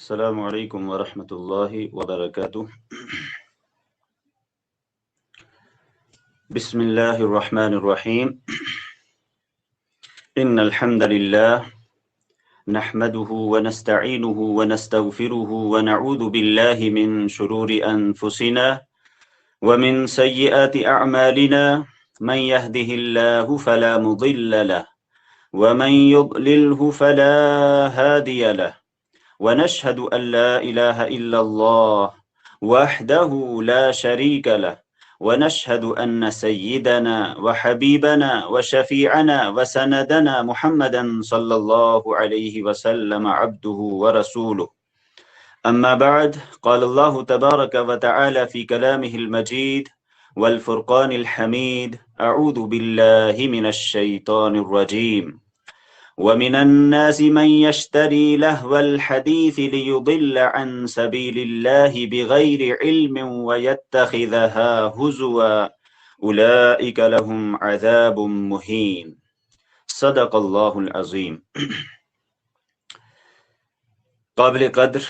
السلام علیکم ورحمۃ اللہ وبرکاتہ۔ بسم اللہ الرحمن الرحیم۔ ان الحمد للہ نحمده ونستعینه ونستغفره ونعوذ باللہ من شرور انفسنا ومن سیئات اعمالنا من يهده الله فلا مضل له ومن يضلله فلا هادي له ونشهد أن لا إله إلا الله وحده لا شريك له ونشهد أن سيدنا وحبيبنا وشفيعنا وسندنا محمدا صلى الله عليه وسلم عبده ورسوله. أما بعد، قال الله تبارك وتعالى في كلامه المجيد والفرقان الحميد: أعوذ بالله من الشيطان الرجيم. ومن الناس من يشتري لهو الحديث ليضل عن سبيل الله بغير علم ويتخذها هزوا أولئك لهم عذاب مهين. صدق الله العظيم۔ قابل قدر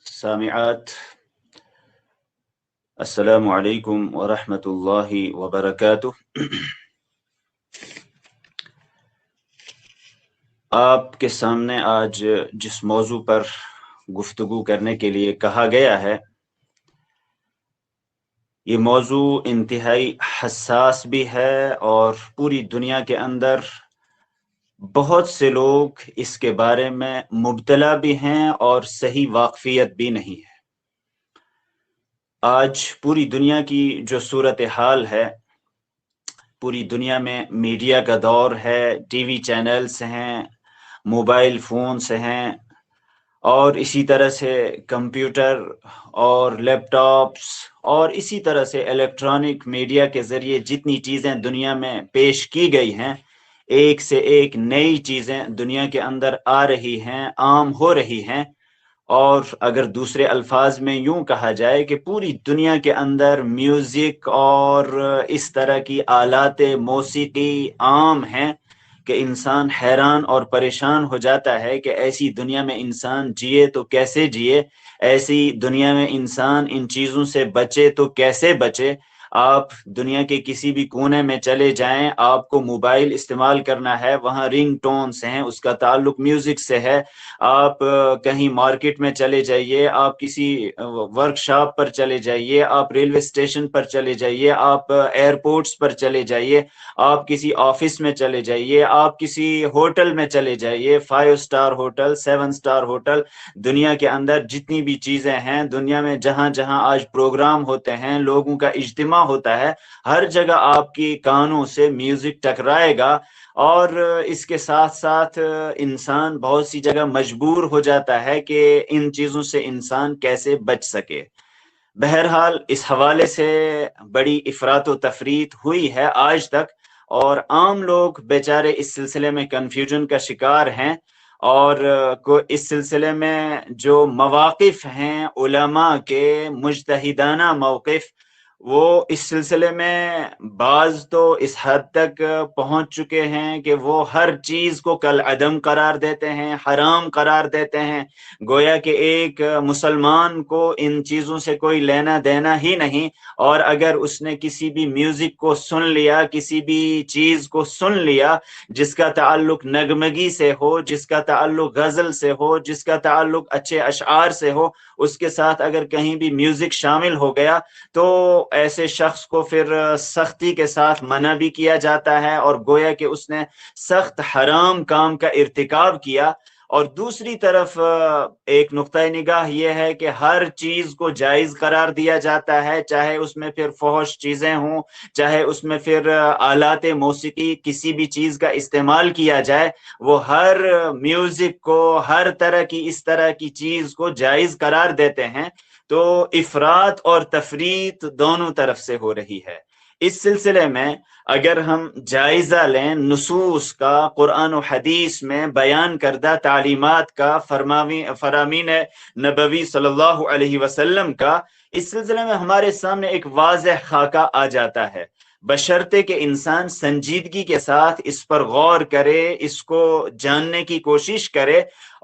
سامعات، السلام علیکم ورحمۃ اللہ وبرکاتہ۔ آپ کے سامنے آج جس موضوع پر گفتگو کرنے کے لیے کہا گیا ہے، یہ موضوع انتہائی حساس بھی ہے اور پوری دنیا کے اندر بہت سے لوگ اس کے بارے میں مبتلا بھی ہیں اور صحیح واقفیت بھی نہیں ہے۔ آج پوری دنیا کی جو صورتحال ہے، پوری دنیا میں میڈیا کا دور ہے، ٹی وی چینلز ہیں، موبائل فونز ہیں، اور اسی طرح سے کمپیوٹر اور لیپ ٹاپس اور اسی طرح سے الیکٹرانک میڈیا کے ذریعے جتنی چیزیں دنیا میں پیش کی گئی ہیں، ایک سے ایک نئی چیزیں دنیا کے اندر آ رہی ہیں، عام ہو رہی ہیں۔ اور اگر دوسرے الفاظ میں یوں کہا جائے کہ پوری دنیا کے اندر میوزک اور اس طرح کی آلات موسیقی عام ہیں کہ انسان حیران اور پریشان ہو جاتا ہے کہ ایسی دنیا میں انسان جیے تو کیسے جیے، ایسی دنیا میں انسان ان چیزوں سے بچے تو کیسے بچے۔ آپ دنیا کے کسی بھی کونے میں چلے جائیں، آپ کو موبائل استعمال کرنا ہے، وہاں رنگ ٹونز ہیں، اس کا تعلق میوزک سے ہے۔ آپ کہیں مارکیٹ میں چلے جائیے، آپ کسی ورک شاپ پر چلے جائیے، آپ ریلوے اسٹیشن پر چلے جائیے، آپ ایئرپورٹس پر چلے جائیے، آپ کسی آفس میں چلے جائیے، آپ کسی ہوٹل میں چلے جائیے، 5 سٹار ہوٹل، 7 سٹار ہوٹل، دنیا کے اندر جتنی بھی چیزیں ہیں، دنیا میں جہاں جہاں آج پروگرام ہوتے ہیں، لوگوں کا اجتماع ہوتا ہے، ہر جگہ آپ کی کانوں سے میوزک ٹکرائے گا۔ اور اس کے ساتھ ساتھ انسان بہت سی جگہ مجبور ہو جاتا ہے کہ ان چیزوں سے انسان کیسے بچ سکے۔ بہرحال اس حوالے سے بڑی افراط و تفریط ہوئی ہے آج تک، اور عام لوگ بیچارے اس سلسلے میں کنفیوژن کا شکار ہیں، اور اس سلسلے میں جو مواقف ہیں علماء کے مجتہدانہ موقف، وہ اس سلسلے میں بعض تو اس حد تک پہنچ چکے ہیں کہ وہ ہر چیز کو کالعدم قرار دیتے ہیں، حرام قرار دیتے ہیں، گویا کہ ایک مسلمان کو ان چیزوں سے کوئی لینا دینا ہی نہیں۔ اور اگر اس نے کسی بھی میوزک کو سن لیا، کسی بھی چیز کو سن لیا جس کا تعلق نغمگی سے ہو، جس کا تعلق غزل سے ہو، جس کا تعلق اچھے اشعار سے ہو، اس کے ساتھ اگر کہیں بھی میوزک شامل ہو گیا تو ایسے شخص کو پھر سختی کے ساتھ منع بھی کیا جاتا ہے، اور گویا کہ اس نے سخت حرام کام کا ارتکاب کیا۔ اور دوسری طرف ایک نقطہ نگاہ یہ ہے کہ ہر چیز کو جائز قرار دیا جاتا ہے، چاہے اس میں پھر فحش چیزیں ہوں، چاہے اس میں پھر آلات موسیقی کسی بھی چیز کا استعمال کیا جائے، وہ ہر میوزک کو، ہر طرح کی اس طرح کی چیز کو جائز قرار دیتے ہیں۔ تو افراط اور تفریط دونوں طرف سے ہو رہی ہے۔ اس سلسلے میں اگر ہم جائزہ لیں نصوص کا، قرآن و حدیث میں بیان کردہ تعلیمات کا، فرامین نبوی صلی اللہ علیہ وسلم کا، اس سلسلے میں ہمارے سامنے ایک واضح خاکہ آ جاتا ہے۔ بشرطے کہ انسان سنجیدگی کے ساتھ اس پر غور کرے، اس کو جاننے کی کوشش کرے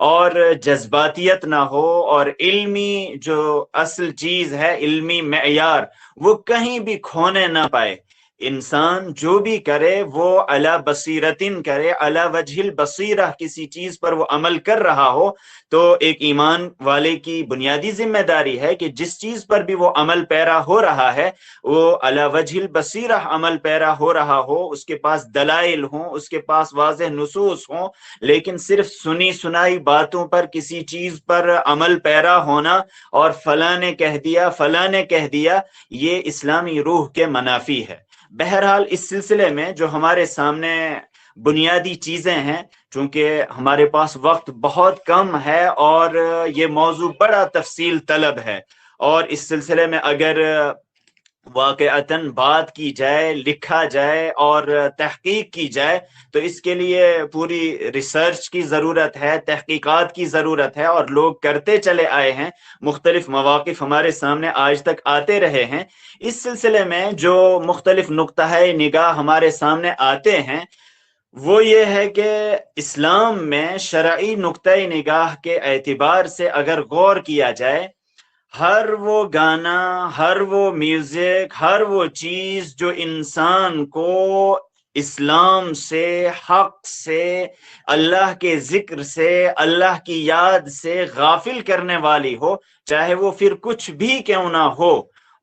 اور جذباتیت نہ ہو، اور علمی جو اصل چیز ہے، علمی معیار، وہ کہیں بھی کھونے نہ پائے۔ انسان جو بھی کرے وہ علی بصیرتن کرے، علی وجہ البصیرہ، کسی چیز پر وہ عمل کر رہا ہو تو ایک ایمان والے کی بنیادی ذمہ داری ہے کہ جس چیز پر بھی وہ عمل پیرا ہو رہا ہے وہ علی وجہ البصیرہ عمل پیرا ہو رہا ہو، اس کے پاس دلائل ہوں، اس کے پاس واضح نصوص ہوں۔ لیکن صرف سنی سنائی باتوں پر کسی چیز پر عمل پیرا ہونا اور فلاں نے کہہ دیا فلاں نے کہہ دیا، یہ اسلامی روح کے منافی ہے۔ بہرحال اس سلسلے میں جو ہمارے سامنے بنیادی چیزیں ہیں، چونکہ ہمارے پاس وقت بہت کم ہے اور یہ موضوع بڑا تفصیل طلب ہے، اور اس سلسلے میں اگر واقعتاً بات کی جائے، لکھا جائے اور تحقیق کی جائے تو اس کے لیے پوری ریسرچ کی ضرورت ہے، تحقیقات کی ضرورت ہے، اور لوگ کرتے چلے آئے ہیں، مختلف مواقف ہمارے سامنے آج تک آتے رہے ہیں۔ اس سلسلے میں جو مختلف نقطہ نگاہ ہمارے سامنے آتے ہیں وہ یہ ہے کہ اسلام میں شرعی نقطہ نگاہ کے اعتبار سے اگر غور کیا جائے، ہر وہ گانا، ہر وہ میوزک، ہر وہ چیز جو انسان کو اسلام سے، حق سے، اللہ کے ذکر سے، اللہ کی یاد سے غافل کرنے والی ہو، چاہے وہ پھر کچھ بھی کیوں نہ ہو،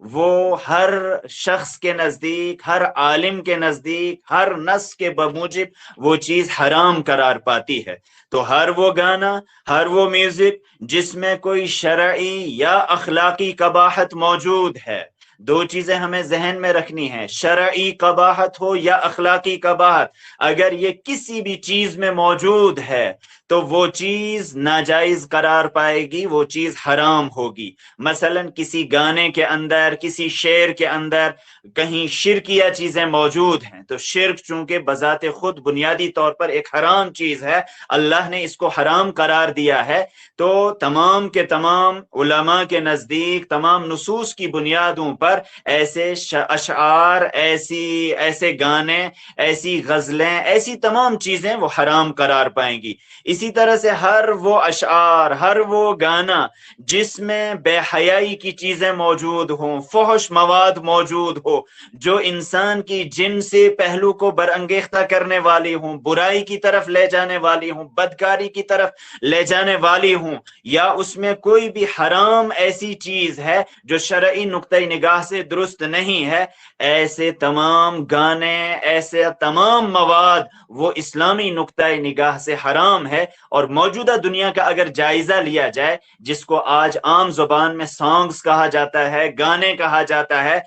وہ ہر شخص کے نزدیک، ہر عالم کے نزدیک، ہر نص کے بموجب وہ چیز حرام قرار پاتی ہے۔ تو ہر وہ گانا، ہر وہ میوزک جس میں کوئی شرعی یا اخلاقی قباحت موجود ہے، دو چیزیں ہمیں ذہن میں رکھنی ہیں، شرعی قباحت ہو یا اخلاقی قباحت، اگر یہ کسی بھی چیز میں موجود ہے تو وہ چیز ناجائز قرار پائے گی، وہ چیز حرام ہوگی۔ مثلا کسی گانے کے اندر، کسی شعر کے اندر کہیں شرکیہ چیزیں موجود ہیں تو شرک چونکہ بذات خود بنیادی طور پر ایک حرام چیز ہے، اللہ نے اس کو حرام قرار دیا ہے، تو تمام کے تمام علماء کے نزدیک تمام نصوص کی بنیادوں پر ایسے اشعار، ایسے گانے، ایسی غزلیں، ایسی تمام چیزیں وہ حرام قرار پائیں گی۔ اسی طرح سے ہر وہ اشعار، ہر وہ گانا جس میں بے حیائی کی چیزیں موجود ہوں، فحش مواد موجود ہو، جو انسان کی جنسی پہلو کو برانگیختہ کرنے والی ہوں، برائی کی طرف لے جانے والی ہوں، بدکاری کی طرف لے جانے والی ہوں، یا اس میں کوئی بھی حرام ایسی چیز ہے جو شرعی نقطہ نگاہ سے درست نہیں ہے، ایسے تمام گانے، ایسے تمام مواد وہ اسلامی نقطہ نگاہ سے حرام ہے۔ اور موجودہ دنیا کا اگر جائزہ لیا جائے، جس کو آج عام زبان میں سانگز کہا جاتا ہے، گانے کہا جاتا ہے،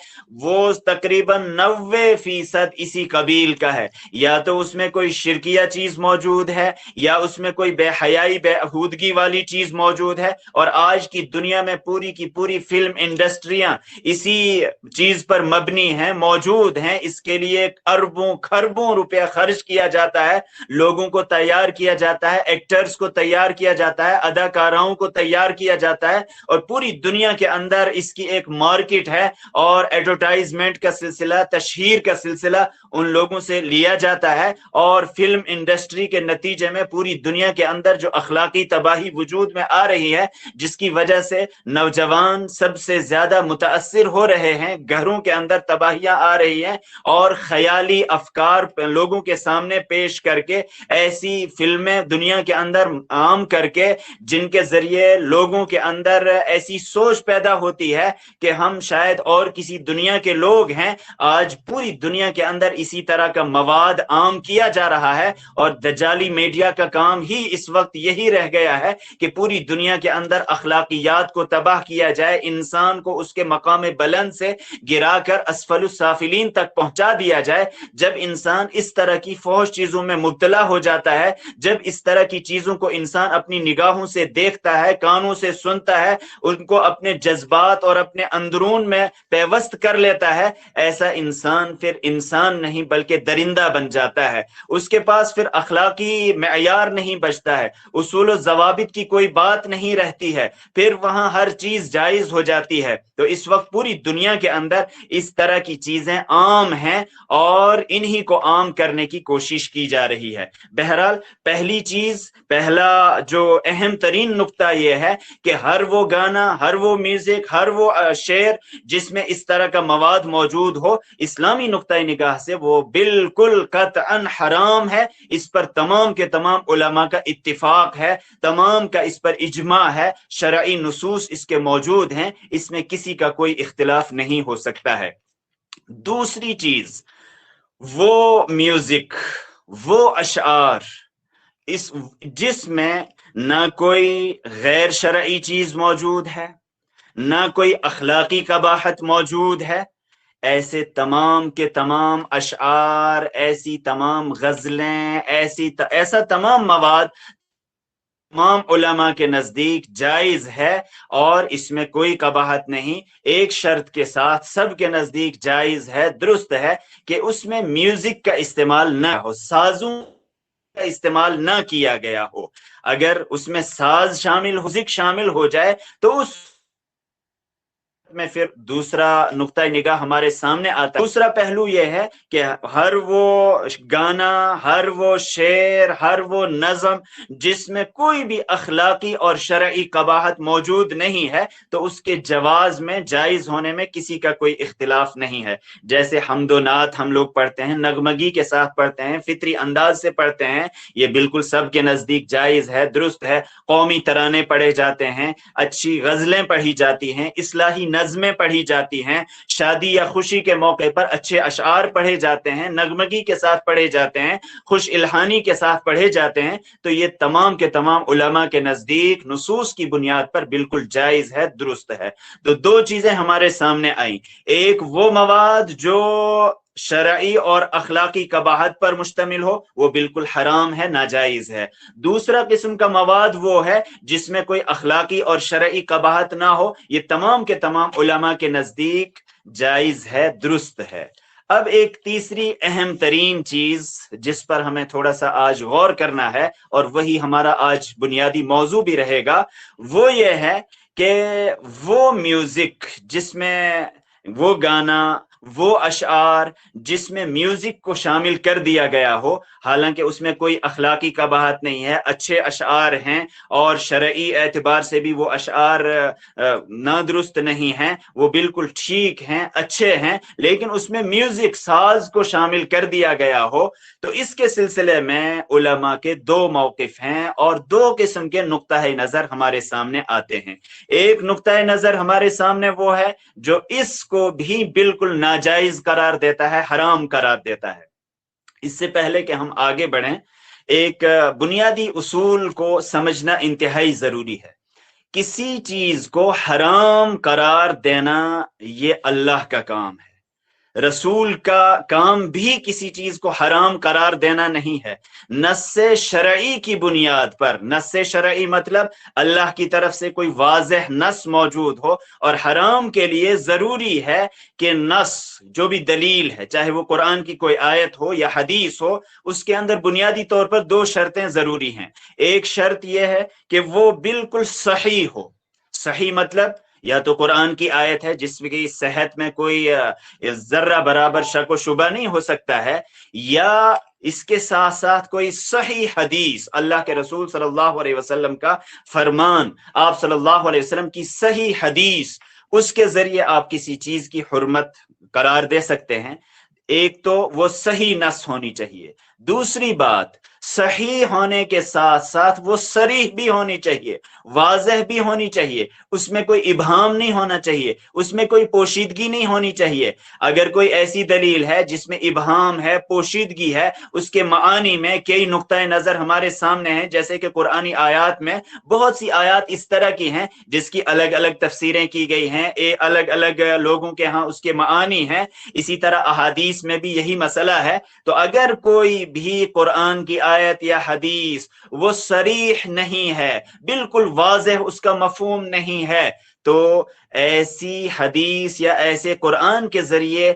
وہ تقریباً 90% اسی قبیل کا ہے۔ یا تو اس میں کوئی شرکیہ چیز موجود ہے، یا اس میں کوئی بے حیائی، بے عہودگی والی چیز موجود ہے، اور آج کی دنیا میں پوری کی پوری فلم انڈسٹریاں اسی چیز پر مبنی ہیں، موجود ہیں۔ اس کے لیے اربوں خربوں روپیہ خرچ کیا جاتا ہے، لوگوں کو تیار کیا جاتا ہے، ایکٹرز کو تیار کیا جاتا ہے، اداکاراؤں کو تیار کیا جاتا ہے، اور پوری دنیا کے اندر اس کی ایک مارکیٹ ہے، اور ایڈورٹائزمنٹ کا سلسلہ، تشہیر کا سلسلہ ان لوگوں سے لیا جاتا ہے، اور فلم انڈسٹری کے نتیجے میں پوری دنیا کے اندر جو اخلاقی تباہی وجود میں آ رہی ہے، جس کی وجہ سے نوجوان سب سے زیادہ متاثر ہو رہے ہیں، گھروں کے اندر تباہیاں آ رہی ہیں، اور خیالی افکار لوگوں کے سامنے پیش کر کے ایسی فلمیں دنیا کے اندر عام کر کے، جن کے ذریعے لوگوں کے اندر ایسی سوچ پیدا ہوتی ہے کہ ہم شاید اور کسی دنیا کے لوگ ہیں۔ آج پوری دنیا کے اندر اسی طرح کا مواد عام کیا جا رہا ہے، اور دجالی میڈیا کا کام ہی اس وقت یہی رہ گیا ہے کہ پوری دنیا کے اندر اخلاقیات کو تباہ کیا جائے، انسان کو اس کے مقام بلند سے گرا کر اسفل السافلین تک پہنچا دیا جائے۔ جب انسان اس طرح کی فحش چیزوں میں مبتلا ہو جاتا ہے، جب اس طرح طرح की चीजों को इंसान अपनी निगाहों से देखता है, कानों से सुनता है, उनको अपने जज्बात और अपने अंदरून में पेवस्त कर लेता है, ऐसा इंसान फिर इंसान नहीं बल्कि दरिंदा बन जाता है। उसके पास फिर अखलाकी मेयार नहीं बचता है, उसूल ज़वाबित की कोई बात नहीं रहती है, फिर वहां हर चीज जायज हो जाती है। तो इस वक्त पूरी दुनिया के अंदर इस तरह की चीजें आम हैं और इन्हीं को आम करने की कोशिश की जा रही है। बहरहाल पहली चीज, पहला जो अहम तरीन नुक्ता यह है कि हर वो गाना, हर वो म्यूजिक, हर वो शेर जिसमें इस तरह का मवाद मौजूद हो, इस्लामी नुक्ता निगाह से वो बिल्कुल कतअन हराम है। इस पर तमाम के तमाम उलमा का इत्तिफाक है, तमाम का इस पर इजमा है, शरई नुसूस इसके मौजूद हैं, इसमें किसी का कोई इख्तिलाफ नहीं हो सकता है। दूसरी चीज, वो म्यूजिक, वो अशआर इस जिसमें ना कोई गैर शरई चीज मौजूद है, ना कोई अखलाकी कबाहत मौजूद है, ऐसे तमाम के तमाम अशआर, ऐसी तमाम गजलें, ऐसा तमाम मवाद तमाम उलमा के नजदीक जायज है और इसमें कोई कबाहत नहीं। एक शर्त के साथ सबके नजदीक जायज है, दुरुस्त है कि उसमें म्यूजिक का इस्तेमाल न हो, साजों का इस्तेमाल न किया गया हो। अगर उसमें साज शामिल, म्यूजिक शामिल हो जाए तो उस में फिर दूसरा नुक्ता निगाह हमारे सामने आता है। दूसरा पहलू यह है कि हर वो गाना, हर वो शेर, हर वो नज़म जिसमें कोई भी अखलाकी और शरई कबाहत मौजूद नहीं है तो उसके जवाज में, जायज होने में किसी का कोई इख्तिलाफ नहीं है। जैसे हम्दो नात हम लोग पढ़ते हैं, नगमगी के साथ पढ़ते हैं, फित्री अंदाज से पढ़ते हैं, ये बिल्कुल सबके नजदीक जायज है, दुरुस्त है। कौमी तराने पढ़े जाते हैं, अच्छी गजलें पढ़ी जाती हैं, इस्लाही नज़में पढ़ी जाती हैं, शादी या खुशी के मौके पर अच्छे अशआर पढ़े जाते हैं, नगमगी के साथ पढ़े जाते हैं, खुश इल्हानी के साथ पढ़े जाते हैं, तो ये तमाम के तमाम उलमा के नजदीक नुसूस की बुनियाद पर बिल्कुल जायज है, दुरुस्त है। तो दो चीजें हमारे सामने आई, एक वो मवाद जो शरई और अखलाकी कबाहत पर मुश्तमिल हो, वो बिल्कुल हराम है, नाजायज है। दूसरा किस्म का मवाद वो है जिसमें कोई अखलाकी और शरई कबाहत ना हो, ये तमाम के तमाम उलमा के नजदीक जायज है, दुरुस्त है। अब एक तीसरी अहम तरीन चीज जिस पर हमें थोड़ा सा आज गौर करना है और वही हमारा आज बुनियादी मौजू भी रहेगा, वो ये है कि वो म्यूजिक जिसमें, वो गाना, वो अशआर जिसमें म्यूजिक को शामिल कर दिया गया हो, हालांकि उसमें कोई अखलाकी कबाहत नहीं है, अच्छे अशआर हैं और शरई एतबार से भी वो अशआर नादुरुस्त नहीं हैं, वो बिल्कुल ठीक हैं, अच्छे हैं, लेकिन उसमें म्यूजिक, साज को शामिल कर दिया गया हो, तो इसके सिलसिले में उलमा के दो मौकिफ हैं और दो किस्म के नुक्ता नजर हमारे सामने आते हैं। एक नुक्ता नजर हमारे सामने वो है जो इसको भी बिल्कुल नाजायज करार देता है, हराम करार देता है। इससे पहले कि हम आगे बढ़ें, एक बुनियादी उसूल को समझना इंतहाई जरूरी है। किसी चीज को हराम करार देना ये अल्लाह का काम है, रसूल का काम भी किसी चीज को हराम करार देना नहीं है। नस्से शरई की बुनियाद पर, नस्से शरई मतलब अल्लाह की तरफ से कोई वाज़ेह नस मौजूद हो, और हराम के लिए जरूरी है कि नस जो भी दलील है, चाहे वो कुरान की कोई आयत हो या हदीस हो, उसके अंदर बुनियादी तौर पर दो शर्तें जरूरी हैं। एक शर्त यह है कि वो बिल्कुल सही हो। सही मतलब या तो कुरान की आयत है जिसकी सेहत में कोई जर्रा बराबर शक व शुबा नहीं हो सकता है, या इसके साथ साथ कोई सही हदीस, अल्लाह के रसूल सल्लल्लाहु अलैहि वसल्लम का फरमान, आप सल्लल्लाहु अलैहि वसल्लम की सही हदीस, उसके जरिए आप किसी चीज की हुर्मत करार दे सकते हैं। एक तो वो सही नस होनी चाहिए, दूसरी बात सही होने के साथ साथ वो सरीह भी होनी चाहिए, वाज़ेह भी होनी चाहिए, उसमें कोई इबहाम नहीं होना चाहिए, उसमें कोई पोशीदगी नहीं होनी चाहिए। अगर कोई ऐसी दलील है जिसमें इबहाम है, पोशीदगी है, उसके मानी में कई नुक्ता नजर हमारे सामने हैं, जैसे कि कुरानी आयात में बहुत सी आयात इस तरह की हैं जिसकी अलग अलग तफसीरें की गई हैं, अलग अलग लोगों के यहाँ उसके मानी हैं, इसी तरह अहादीस में भी यही मसला है। तो अगर कोई भी कुरान की आयत या हदीस वो सरीह नहीं है, बिल्कुल वाज़ेह उसका मफहूम नहीं है, तो ऐसी हदीस या ऐसे कुरान के जरिए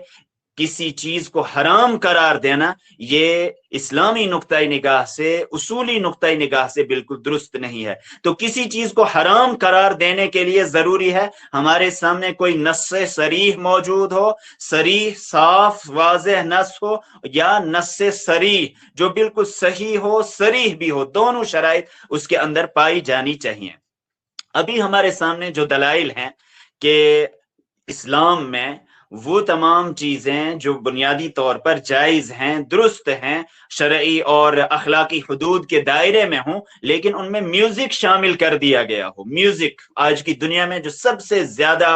किसी चीज को हराम करार देना, ये इस्लामी नुक्ताई निगाह से, उसूली नुक्ताई निगाह से बिल्कुल दुरुस्त नहीं है। तो किसी चीज को हराम करार देने के लिए जरूरी है हमारे सामने कोई नस्से सरीह मौजूद हो, सरीह साफ वाज़ेह नस हो, या नस्से सरीह जो बिल्कुल सही हो, सरीह भी हो, दोनों शराइत उसके अंदर पाई जानी चाहिए। अभी हमारे सामने जो दलाइल हैं कि इस्लाम में वो तमाम चीजें जो बुनियादी तौर पर जायज हैं, दुरुस्त हैं, शरई और अखलाकी हुदूद के दायरे में हों, लेकिन उनमें म्यूजिक शामिल कर दिया गया हो। म्यूजिक आज की दुनिया में जो सबसे ज्यादा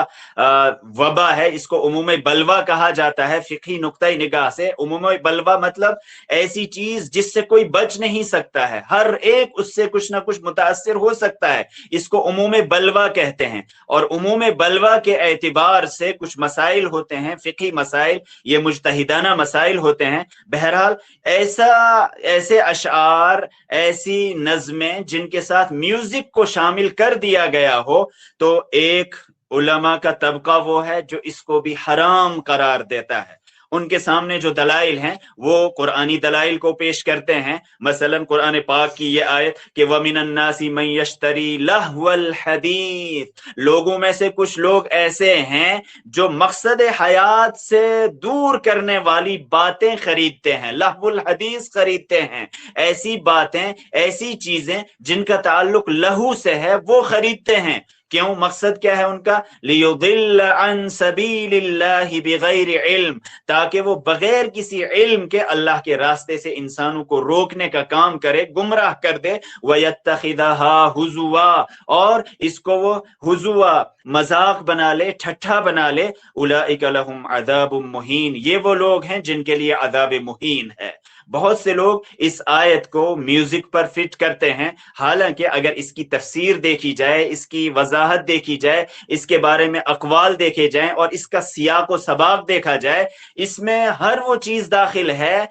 वबा है, इसको उमूमी बलवा कहा जाता है फिक़ही नुक्ता निगाह से। उमूमी बलवा मतलब ऐसी चीज जिससे कोई बच नहीं सकता है, हर एक उससे कुछ ना कुछ मुतासिर हो सकता है, इसको उमूमी बलवा कहते हैं। और उमूमी बलवा के एतबार से कुछ मसाइल होते हैं, फिक़ही मसाइल, ये मुज्तहिदाना मसाइल होते हैं। बहरहाल ऐसे अशआर, ऐसी नज़में जिनके साथ म्यूजिक को शामिल कर दिया गया हो, तो एक उलमा का तबका वो है जो इसको भी हराम करार देता है। उनके सामने जो दलाइल हैं वो कुरानी दलाइल को पेश करते हैं। मसलन कुरान पाक की ये आयत कि वमिनन नासी मन यश्तरी लहवल हदीस, लोगों में से कुछ लोग ऐसे हैं जो मकसद हयात से दूर करने वाली बातें खरीदते हैं, लहवुल हदीस खरीदते हैं, ऐसी बातें, ऐसी चीजें जिनका ताल्लुक लहू से है वो खरीदते हैं। क्यों? मकसद क्या है उनका? लियुदिल्ल अन सबीलिल्लाहि बिगैर इल्म, ताकि वो बगैर किसी इल्म के अल्लाह के रास्ते से इंसानों को रोकने का काम करे, गुमराह कर दे। वयत्तखिदहा हुजुवा, और इसको वो हुजुवा मजाक बना ले, ठट्ठा बना ले। उलाइका लहुम अज़ाबुम मुहीन, ये वो लोग हैं जिनके लिए अज़ाब मुहीन है। बहुत से लोग इस आयत को म्यूजिक पर फिट करते हैं, हालांकि अगर इसकी तफसीर देखी जाए, इसकी वजाहत देखी जाए, इसके बारे में अकवाल देखे जाएं और इसका सियाक व सबाक देखा जाए, इसमें हर वो चीज दाखिल है।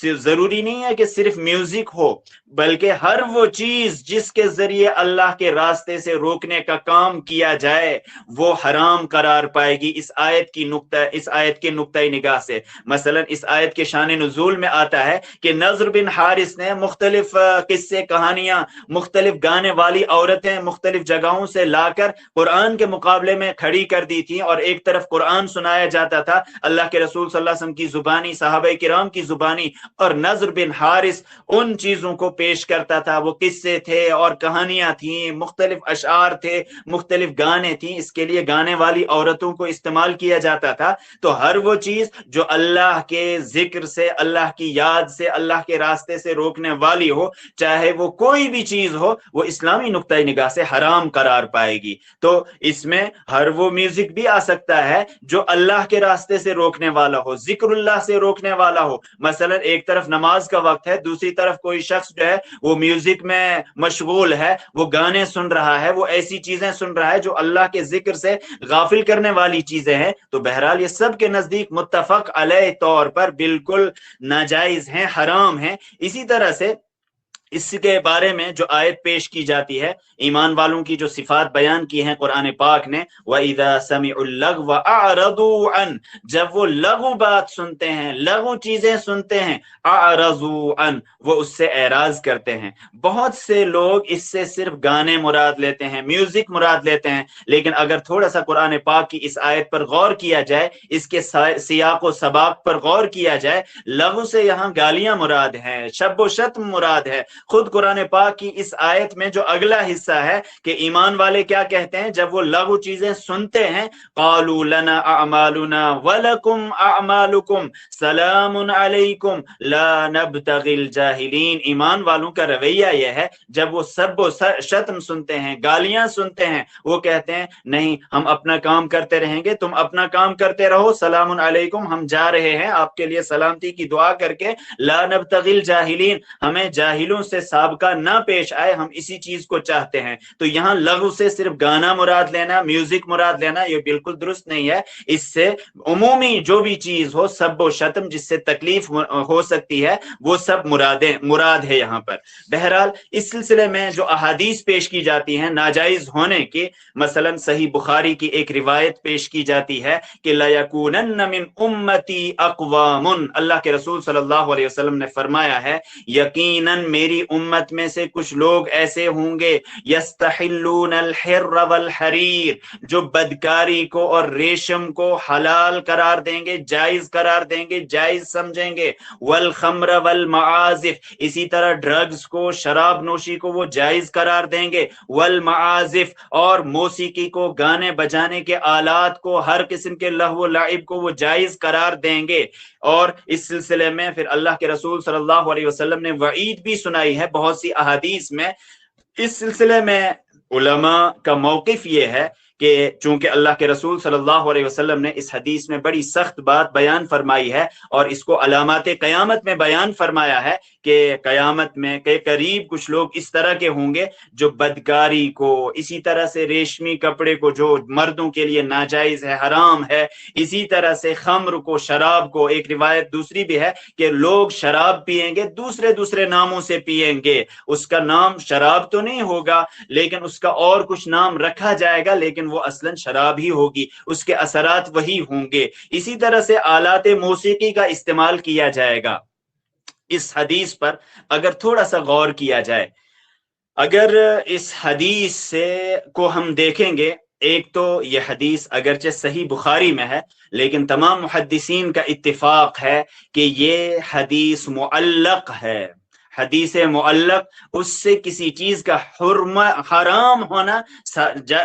जरूरी नहीं है कि सिर्फ म्यूजिक हो, बल्कि हर वो चीज जिसके जरिए अल्लाह के रास्ते से रोकने का काम किया जाए वो हराम करार पाएगी इस आयत के नुक्ता निगाह से। मसलन इस आयत के शान नुज़ूल में आता है कि नज़र बिन हारिस ने मुख्तलिफ किस्से कहानियां, मुख्तलिफ गाने वाली औरतें मुख्तलिफ जगहों से लाकर कुरान के मुकाबले में खड़ी कर दी थी, और एक तरफ कुरान सुनाया जाता था अल्लाह के रसूल सल्लल्लाहु अलैहि वसल्लम की जुबानी, सहाबा किराम की जुबानी, और नज़र बिन हारिस उन चीजों को पेश करता था। वो किस्से थे और कहानियां थी, मुख्तलिफ अशआर थे, मुख्तलिफ गाने थी, इसके लिए गाने वाली औरतों को इस्तेमाल किया जाता था। तो हर वो चीज जो अल्लाह के जिक्र से, अल्लाह की याद से, अल्लाह के रास्ते से रोकने वाली हो, चाहे वो कोई भी चीज हो, वो इस्लामी नुक्ता निगाह से हराम करार पाएगी। तो इसमें हर वो म्यूजिक भी आ सकता है जो अल्लाह के रास्ते से रोकने वाला हो, जिक्रुल्लाह से रोकने वाला हो। मसलन एक तरफ नमाज का वक्त है, दूसरी तरफ कोई शख्स जो है वो म्यूजिक में मशगूल है, वो गाने सुन रहा है, वो ऐसी चीजें सुन रहा है जो अल्लाह के जिक्र से गाफिल करने वाली चीजें हैं। तो बहरहाल ये सब के नजदीक मुत्तफक अलैह तौर पर बिल्कुल नाजायज हैं, हराम हैं। इसी तरह से इसके बारे में जो आयत पेश की जाती है, ईमान वालों की जो सिफात बयान की हैं कुरान पाक ने, वइज़ा समिउल लग़व अअरदू अन, जब वो लघु बात सुनते हैं, लघु चीजें सुनते हैं, अअरदू अन, वो उससे एराज करते हैं। बहुत से लोग इससे सिर्फ गाने मुराद लेते हैं, म्यूजिक मुराद लेते हैं, लेकिन अगर थोड़ा सा कुरान पाक की इस आयत पर गौर किया जाए, इसके सियाक व सबाक पर गौर किया जाए, लघु से यहाँ गालियां मुराद हैं, शब्ब व शत्म मुराद है। खुद कुरान पाक की इस आयत में जो अगला हिस्सा है कि ईमान वाले क्या कहते हैं जब वो लघु चीजें सुनते हैं, क़ालू लना अअमालुना वलकुम अअमालुकुम सलामुन अलैकुम ला नब्तगिल जाहिलीन। ईमान वालों का रवैया यह है, जब वो सब शत्म सुनते हैं, गालियां सुनते हैं, वो कहते हैं नहीं, हम अपना काम करते रहेंगे, तुम अपना काम करते रहो, सलामुन अलैकुम, हम जा रहे हैं आपके लिए सलामती की दुआ करके, ला नब्तगिल जाहिलीन, हमें जाहिलों سے سابقہ نہ پیش آئے، ہم اسی چیز کو چاہتے ہیں۔ تو یہاں لغو سے صرف گانا مراد لینا، میوزک مراد لینا، یہ بالکل درست نہیں ہے۔ اس سے عمومی جو بھی چیز ہو، سب و شتم، جس سے تکلیف ہو سکتی ہے، وہ سب مراد ہے یہاں پر۔ بہرحال اس سلسلے میں جو احادیث پیش کی جاتی ہیں ناجائز ہونے کی، مثلا صحیح بخاری کی ایک روایت پیش کی جاتی ہے کہ لَيَكُونَنَّ مِنْ أُمَّتِي أَقْوَامٌ، اللہ کے رسول صلی اللہ علیہ وسلم نے فرمایا ہے یقیناً میری امت میں سے کچھ لوگ ایسے ہوں گے يَسْتَحِلُّونَ الْحِرَّ وَالْحَرِيرَ، جو بدکاری کو اور ریشم کو حلال قرار دیں گے، جائز قرار دیں گے، جائز سمجھیں گے، والخمر والمعازف، اسی طرح ڈرگز کو، شراب نوشی کو وہ جائز قرار دیں گے، والمعازف، اور موسیقی کو، گانے بجانے کے آلات کو، ہر قسم کے لہو و لعب کو وہ جائز قرار دیں گے۔ اور اس سلسلے میں پھر اللہ کے رسول صلی اللہ علیہ وسلم نے وعید بھی سنائی ہے بہت سی احادیث میں۔ اس سلسلے میں علماء کا موقف یہ ہے کہ چونکہ اللہ کے رسول صلی اللہ علیہ وسلم نے اس حدیث میں بڑی سخت بات بیان فرمائی ہے اور اس کو علامات قیامت میں بیان فرمایا ہے کہ قیامت میں کہ قریب کچھ لوگ اس طرح کے ہوں گے جو بدکاری کو، اسی طرح سے ریشمی کپڑے کو جو مردوں کے لیے ناجائز ہے، حرام ہے، اسی طرح سے خمر کو، شراب کو، ایک روایت دوسری بھی ہے کہ لوگ شراب پیئیں گے، دوسرے ناموں سے پیئیں گے، اس کا نام شراب تو نہیں ہوگا لیکن اس کا اور کچھ نام رکھا جائے گا، لیکن وہ اصلاً شراب ہی ہوگی، اس کے اثرات وہی ہوں گے۔ اسی طرح سے آلات موسیقی کا استعمال کیا جائے گا۔ اس حدیث پر اگر تھوڑا سا غور کیا جائے، اگر اس حدیث سے کو ہم دیکھیں گے، ایک تو یہ حدیث اگرچہ صحیح بخاری میں ہے لیکن تمام محدثین کا اتفاق ہے کہ یہ حدیث معلق ہے۔ حدیث معلق، اس سے کسی چیز کا حرام ہونا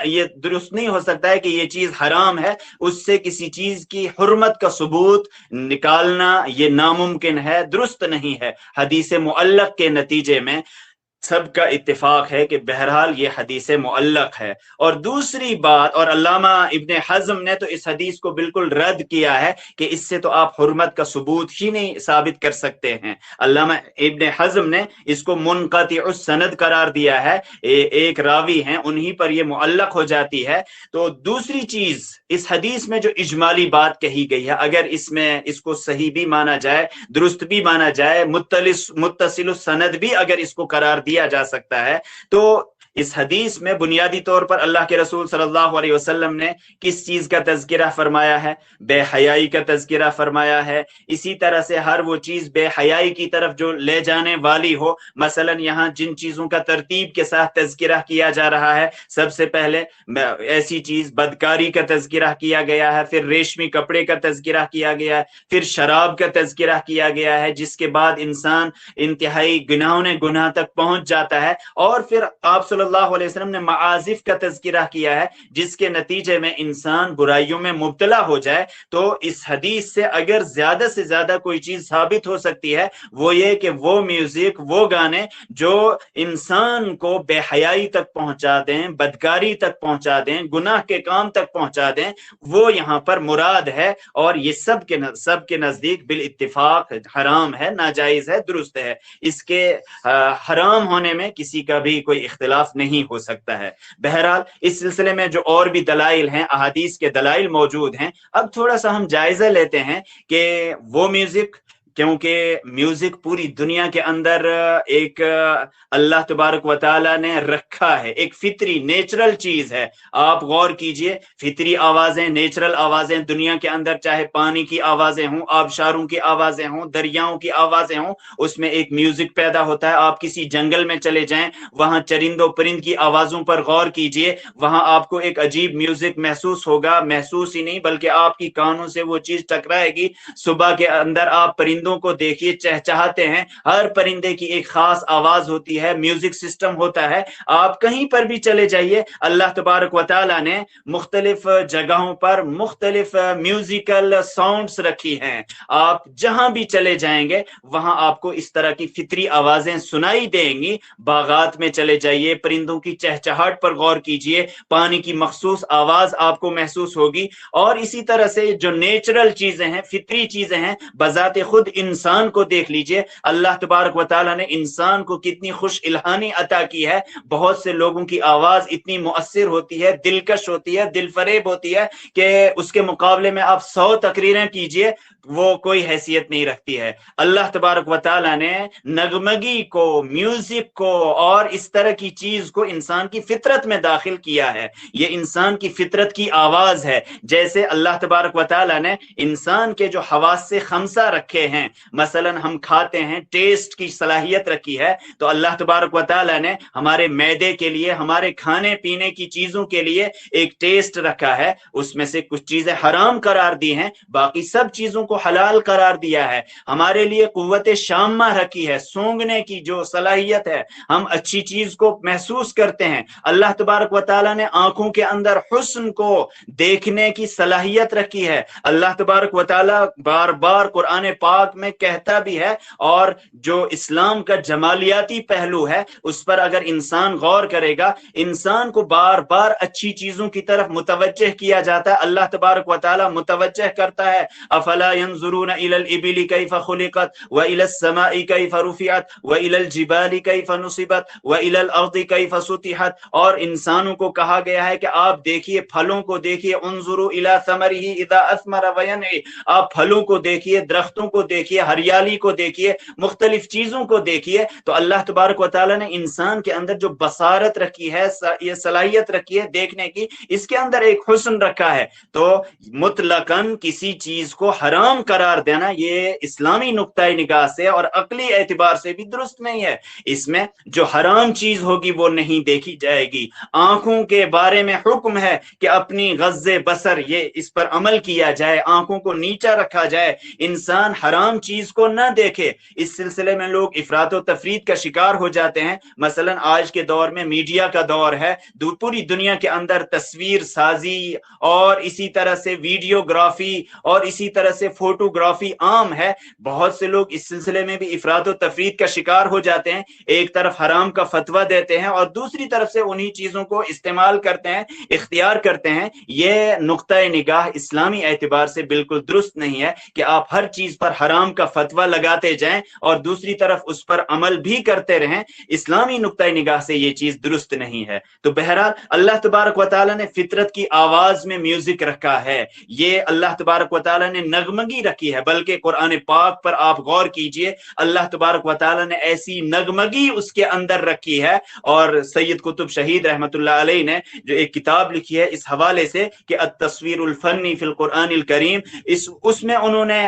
یہ درست نہیں ہو سکتا ہے کہ یہ چیز حرام ہے، اس سے کسی چیز کی حرمت کا ثبوت نکالنا یہ ناممکن ہے، درست نہیں ہے۔ حدیث معلق کے نتیجے میں سب کا اتفاق ہے کہ بہرحال یہ حدیث معلق ہے۔ اور دوسری بات، اور علامہ ابن حزم نے تو اس حدیث کو بالکل رد کیا ہے کہ اس سے تو آپ حرمت کا ثبوت ہی نہیں ثابت کر سکتے ہیں۔ علامہ ابن حزم نے اس کو منقطع السند قرار دیا ہے، ایک راوی ہیں انہی پر یہ معلق ہو جاتی ہے۔ تو دوسری چیز، اس حدیث میں جو اجمالی بات کہی گئی ہے، اگر اس کو صحیح بھی مانا جائے، درست بھی مانا جائے، متصل السند بھی اگر اس کو قرار دیا جا سکتا ہے، تو اس حدیث میں بنیادی طور پر اللہ کے رسول صلی اللہ علیہ وسلم نے کس چیز کا تذکرہ فرمایا ہے؟ بے حیائی کا تذکرہ فرمایا ہے۔ اسی طرح سے ہر وہ چیز بے حیائی کی طرف جو لے جانے والی ہو، مثلا یہاں جن چیزوں کا ترتیب کے ساتھ تذکرہ کیا جا رہا ہے، سب سے پہلے ایسی چیز بدکاری کا تذکرہ کیا گیا ہے، پھر ریشمی کپڑے کا تذکرہ کیا گیا ہے، پھر شراب کا تذکرہ کیا گیا ہے، جس کے بعد انسان انتہائی گناہ تک پہنچ جاتا ہے، اور پھر آپ صلی اللہ علیہ وسلم نے معازف کا تذکرہ کیا ہے جس کے نتیجے میں انسان برائیوں میں مبتلا ہو جائے۔ تو اس حدیث سے اگر زیادہ سے زیادہ کوئی چیز ثابت ہو سکتی ہے وہ یہ کہ وہ میوزک، وہ گانے جو انسان کو بے حیائی تک پہنچا دیں، بدکاری تک پہنچا دیں، گناہ کے کام تک پہنچا دیں، وہ یہاں پر مراد ہے، اور یہ سب کے نزدیک بالاتفاق حرام ہے، ناجائز ہے، درست ہے۔ اس کے حرام ہونے میں کسی کا بھی کوئی اختلاف نہیں ہو سکتا ہے۔ بہرحال اس سلسلے میں جو اور بھی دلائل ہیں، احادیث کے دلائل موجود ہیں۔ اب تھوڑا سا ہم جائزہ لیتے ہیں کہ وہ میوزک، کیونکہ میوزک پوری دنیا کے اندر ایک اللہ تبارک و تعالیٰ نے رکھا ہے، ایک فطری نیچرل چیز ہے۔ آپ غور کیجئے، فطری آوازیں، نیچرل آوازیں دنیا کے اندر، چاہے پانی کی آوازیں ہوں، آبشاروں کی آوازیں ہوں، دریاؤں کی آوازیں ہوں، اس میں ایک میوزک پیدا ہوتا ہے۔ آپ کسی جنگل میں چلے جائیں، وہاں چرند و پرند کی آوازوں پر غور کیجئے، وہاں آپ کو ایک عجیب میوزک محسوس ہوگا، محسوس ہی نہیں بلکہ آپ کی کانوں سے وہ چیز ٹکرائے گی۔ صبح کے اندر آپ پرندوں کو دیکھیے، چہچہاتے ہیں، ہر پرندے کی ایک خاص آواز ہوتی ہے، میوزک سسٹم ہوتا ہے۔ آپ کہیں پر بھی چلے جائیے، اللہ تبارک و تعالیٰ نے مختلف جگہوں پر مختلف میوزیکل ساؤنڈز رکھی ہیں۔ آپ جہاں بھی چلے جائیں گے وہاں آپ کو اس طرح کی فطری آوازیں سنائی دیں گی۔ باغات میں چلے جائیے، پرندوں کی چہچہاٹ پر غور کیجئے، پانی کی مخصوص آواز آپ کو محسوس ہوگی۔ اور اسی طرح سے جو نیچرل چیزیں ہیں، فطری چیزیں ہیں، بذات خود इंसान को देख लीजिए, अल्लाह तबारक व तआला ने इंसान को कितनी खुश इल्हानी अता की है। बहुत से लोगों की आवाज इतनी मुअस्सिर होती है, दिलकश होती है, दिलफरेब होती है कि उसके मुकाबले में आप 100 तकरीरें कीजिए, वो कोई हैसियत नहीं रखती है। अल्लाह तबारक व तआला ने नगमगी को, म्यूजिक को और इस तरह की चीज को इंसान की फितरत में दाखिल किया है। ये इंसान की फितरत की आवाज है। जैसे अल्लाह तबारक व तआला ने इंसान के जो हवास से खमसा रखे हैं, मसलन हम खाते हैं, टेस्ट की सलाहियत रखी है, तो अल्लाह तबारक व तआला ने हमारे मैदे के लिए, हमारे खाने पीने की चीजों के लिए एक टेस्ट रखा है। उसमें से कुछ चीजें हराम करार दी हैं, बाकी सब चीजों को हलाल करार दिया है। हमारे लिए कुव्वत शामा रखी है, सूंघने की जो सलाहियत है, हम अच्छी चीज को महसूस करते हैं। अल्लाह तबारक व तआला ने आंखों के अंदर हुस्न को देखने की सलाहियत रखी है। अल्लाह तबारक व तआला बार बार कुरान पाक में कहता भी है, और जो इस्लाम का जमालियाती पहलू है उस पर अगर इंसान गौर करेगा, इंसान को बार बार अच्छी चीजों की तरफ मुतवज्जह किया जाता है। अल्लाह तबारक व तआला मुतवज्जह करता है, अफला यंजुरून इलल इबिली कैफ खुलिकत व इलस समाई कैफ रुफिअत व इलल जिबाली कैफ नुसिबत व इलल अर्दी कैफ सुतिहत। और इंसानों को कहा गया है कि आप देखिए, फलों को देखिए, उन्जुरू इला समरिही इदा अस्मर व यनई, आप फलों को देखिए, दरख्तों को देखिए, हरियाली को देखिए, मुख्तलिफ चीजों को देखिए। तो अल्लाह तबारक व तआला ने इंसान के अंदर जो बसारत रखी है, ये सलाहियत रखी है देखने की, इसके अंदर एक हुस्न रखा है। तो मुतलकन किसी चीज को हराम करार देना ये इस्लामी नुक्ता निगाह से और अकली एतबार से भी दुरुस्त नहीं है। इसमें जो हराम चीज होगी वो नहीं देखी जाएगी। आंखों के बारे में हुक्म है कि अपनी गज़्ज़े बसर, ये इस पर अमल किया जाए, आंखों को नीचा रखा जाए, इंसान हराम चीज को न देखे। इस सिलसिले में लोग इफरात व तफरीद का शिकार हो जाते हैं। मसलन आज के दौर में मीडिया का दौर है, पूरी दुनिया के अंदर तस्वीर साजी और इसी तरह से वीडियोग्राफी और इसी तरह से फोटोग्राफी आम है। बहुत से लोग इस सिलसिले में भी इफरात व तफरीद का शिकार हो जाते हैं। एक तरफ हराम का फतवा देते हैं और दूसरी तरफ से उन्हीं चीजों को इस्तेमाल करते हैं, इख्तियार करते हैं। यह नुक्ता निगाह इस्लामी एतबार से बिल्कुल दुरुस्त नहीं है कि आप हर चीज पर हराम का फतवा लगाते जाएं और दूसरी तरफ उस पर अमल भी करते रहें। इस्लामी नुक्ता निगाह से ये चीज दुरुस्त नहीं है। तो बहरहाल अल्लाह तबारक व तआला ने फितरत की आवाज में म्यूजिक रखा है, ये अल्लाह तबारक व तआला ने नगमगी रखी है। बल्कि कुरान पाक पर आप गौर कीजिए, अल्लाह तबारक व तआला ने ऐसी नगमगी उसके अंदर रखी है। और सैयद कुतुब शहीद रहमतुल्लाह अलैह ने जो एक किताब लिखी है इस हवाले से कि अत-तस्वीरुल फन्नी फिल कुरानिल करीम, उसमें उन्होंने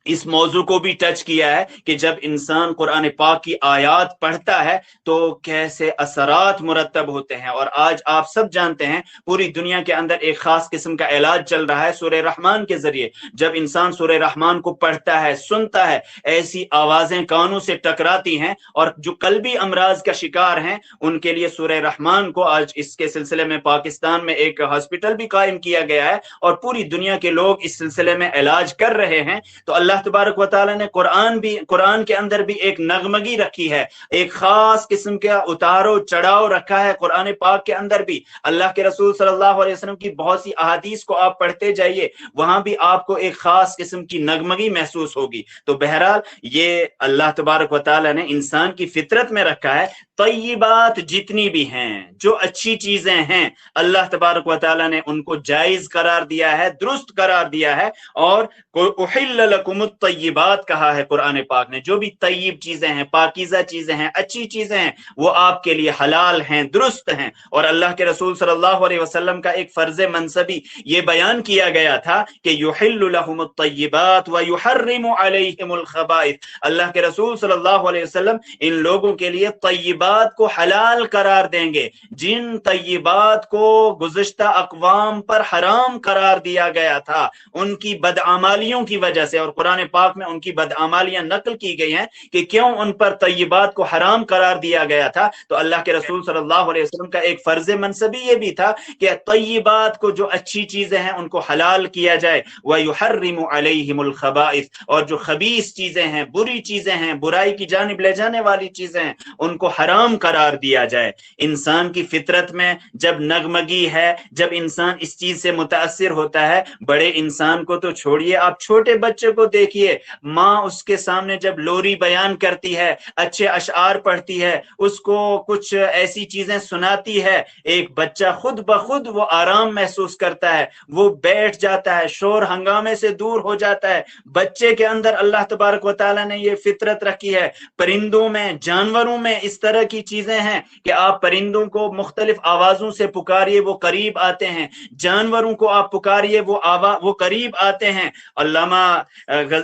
इस मौजू को भी टच किया है कि जब इंसान कुरान पाक की आयात पढ़ता है तो कैसे असरात मुरतब होते हैं। और आज आप सब जानते हैं पूरी दुनिया के अंदर एक खास किस्म का इलाज चल रहा है सूरह रहमान के जरिए। जब इंसान सूरह रहमान को पढ़ता है, सुनता है, ऐसी आवाजें कानों से टकराती हैं, और जो कल्बी अमराज का शिकार हैं उनके लिए सूरह रहमान को आज इसके सिलसिले में पाकिस्तान में एक हॉस्पिटल भी कायम किया गया है और पूरी दुनिया के लोग इस सिलसिले में इलाज कर रहे हैं। तो अल्लाह तबारक व तआला ने कुरान के अंदर भी एक नगमगी रखी है, एक खास किस्म का उतारो चढ़ाव रखा है कुरान पाक के अंदर भी। अल्लाह के रसूल सल्लल्लाहु अलैहि वसल्लम की बहुत सी अहादीस को आप पढ़ते जाइए, वहां भी आपको एक खास किस्म की नगमगी महसूस होगी। तो बहरहाल ये अल्लाह तबारक व तआला ने इंसान की फितरत में रखा है। तय्यबात जितनी भी हैं, जो अच्छी चीजें हैं, अल्लाह तबारक व तआला ने उनको जायज करार दिया है, दुरुस्त करार दिया है। और उहिल्ल लकुमुत तय्यबात कहा है कुरान पाक ने। जो भी तय्यब चीजें हैं, पाकीज़ा चीजें हैं, अच्छी चीजें हैं, वो आपके लिए हलाल हैं, दुरुस्त हैं। और अल्लाह के रसूल सल्लल्लाहु अलैहि वसल्लम का एक फर्ज मनसबी ये बयान किया गया था कि युहिल्लु लहुमुत तय्यबात व युहर्रिमु अलैहिमुल खबाइथ। अल्लाह के रसूल सल्लल्लाहु अलैहि वसल्लम इन लोगों के लिए तय्यबात को हलाल करार देंगे जिन तय्यबात को गुज़िश्ता अक़वाम पर हराम करार दिया गया था उनकी बदअमालियों की वजह से। और कुरान पाक में उनकी बदअमालियां नकल की गई हैं कि क्यों उन पर तय्यबात को हराम करार दिया गया था। तो अल्लाह के रसूल सल्लल्लाहु अलैहि वसल्लम का एक फर्ज मनसबी ये भी था कि तय्यबात को, जो अच्छी चीजें हैं, उनको हलाल किया जाए। व युहर्रिमु अलैहिमुल खबाइस, और जो खबीस चीजें हैं, बुरी चीजें हैं, बुराई की जानिब ले जाने वाली चीजें हैं, उनको हराम करार दिया जाए। इंसान की फितरत में जब नगमगी है, जब इंसान इस चीज से मुतासिर होता है, बड़े इंसान को तो छोड़िए, आप छोटे बच्चे को देखिए, माँ उसके सामने जब लोरी बयान करती है, अच्छे अशआर पढ़ती है, उसको कुछ ऐसी चीजें सुनाती है, एक बच्चा खुद ब खुद वो आराम महसूस करता है, वो बैठ जाता है, शोर हंगामे से दूर हो जाता है। बच्चे के अंदर अल्लाह तबारक व तआला ने ये फितरत रखी है। परिंदों में, जानवरों में इस तरह की चीजें हैं कि आप परिंदों को मुख्तलिफ आवाजों से पुकारिए, वो करीब आते हैं। जानवरों को आप पुकारिए, वो करीब आते हैं। अल्लामा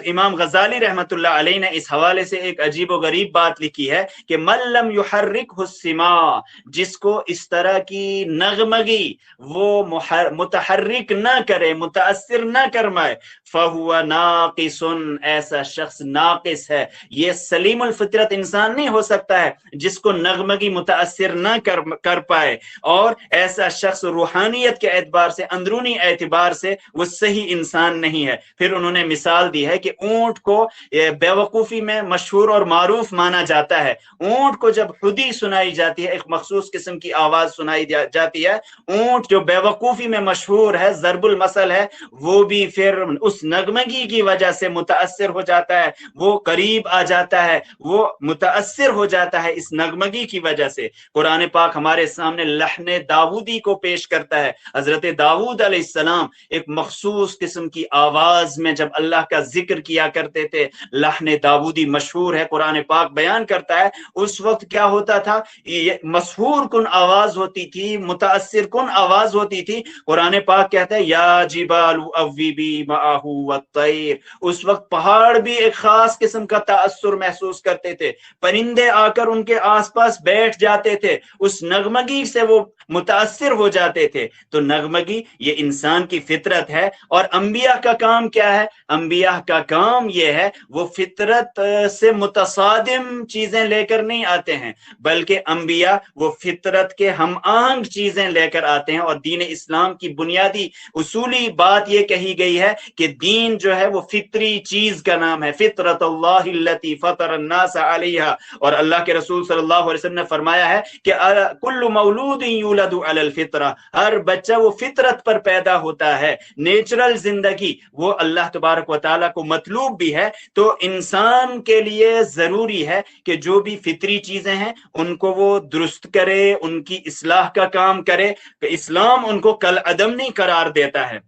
इमाम गजाली रहमतुल्लाह अलैह ने इस हवाले से एक अजीब व गरीब बात लिखी है कि मल्लम युहर्रिकहु सिमा, जिसको इस तरह की नगमगी वो मुतहर्रिक न करे, मुतासिर न करवाए, फहुवा नाकिसुन, ऐसा शख्स नाकिस है। ये सलीमुल फितरत इंसान नहीं हो सकता है जिसको नगमगी मुतासिर न कर पाए, और ऐसा शख्स रूहानियत के एतबार से, अंदरूनी एतबार से वो सही इंसान नहीं है। फिर उन्होंने मिसाल दी है कि ऊंट को बेवकूफी में मशहूर और मारूफ माना जाता है। ऊंट को जब खुदी सुनाई जाती है, एक मखसूस किस्म की आवाज सुनाई जाती है, ऊंट जो बेवकूफी में मशहूर है, ज़रबुल मसल है, वो भी फिर उस नगमगी की वजह से मुतासिर हो जाता है, वो करीब आ जाता है, वो मुतासिर हो जाता है इस नगमगी की वजह से। कुरान पाक हमारे सामने लहने दाऊदी को पेश करता है। हजरत दाऊद अलैहिस्सलाम एक मखसूस किस्म की आवाज में जब अल्लाह का जिक्र किया करते थे, लहने दाऊदी मशहूर है, कुरान पाक बयान करता है उस वक्त क्या होता था, ये मशहूर कुन आवाज होती थी, मुतासिर कुन आवाज होती थी। कुरान पाक कहता है या जिबालु अव्विबी माहू वत्तैर, उस वक्त पहाड़ भी एक खास किस्म का ताअस्सुर महसूस करते थे, परिंदे आकर उनके आसपास बैठ जाते थे, उस नगमगी से वो मुतासिर हो जाते थे। तो नगमगी ये इंसान की फितरत है। और अंबिया का काम क्या है? अंबिया का काम ये है वो फितरत से मुतसादिम चीजें लेकर नहीं आते हैं, बल्कि अंबिया वो फितरत के हम आहंग चीजें लेकर आते हैं। और दीन इस्लाम की बुनियादी उसूली बात ये कही गई है कि दीन जो है वो फितरी चीज का नाम है, फितरतुल्लाहिल्लती फतरन्नास अलैहा। और अल्लाह के रसूल सल्लल्लाहु अलैहि वसल्लम ने फरमाया है कि कुल्लु मौलूदिन यूलदु अलल फितरा, हर बच्चा वो फितरत पर पैदा होता है। नेचुरल जिंदगी वो अल्लाह तबारक व तआला को मतलूब भी है। तो इंसान के लिए जरूरी है कि जो भी फितरी चीजें हैं उनको वो दुरुस्त करे, उनकी इस्लाह का काम करे। इस्लाम उनको कल अदम नहीं करार देता है।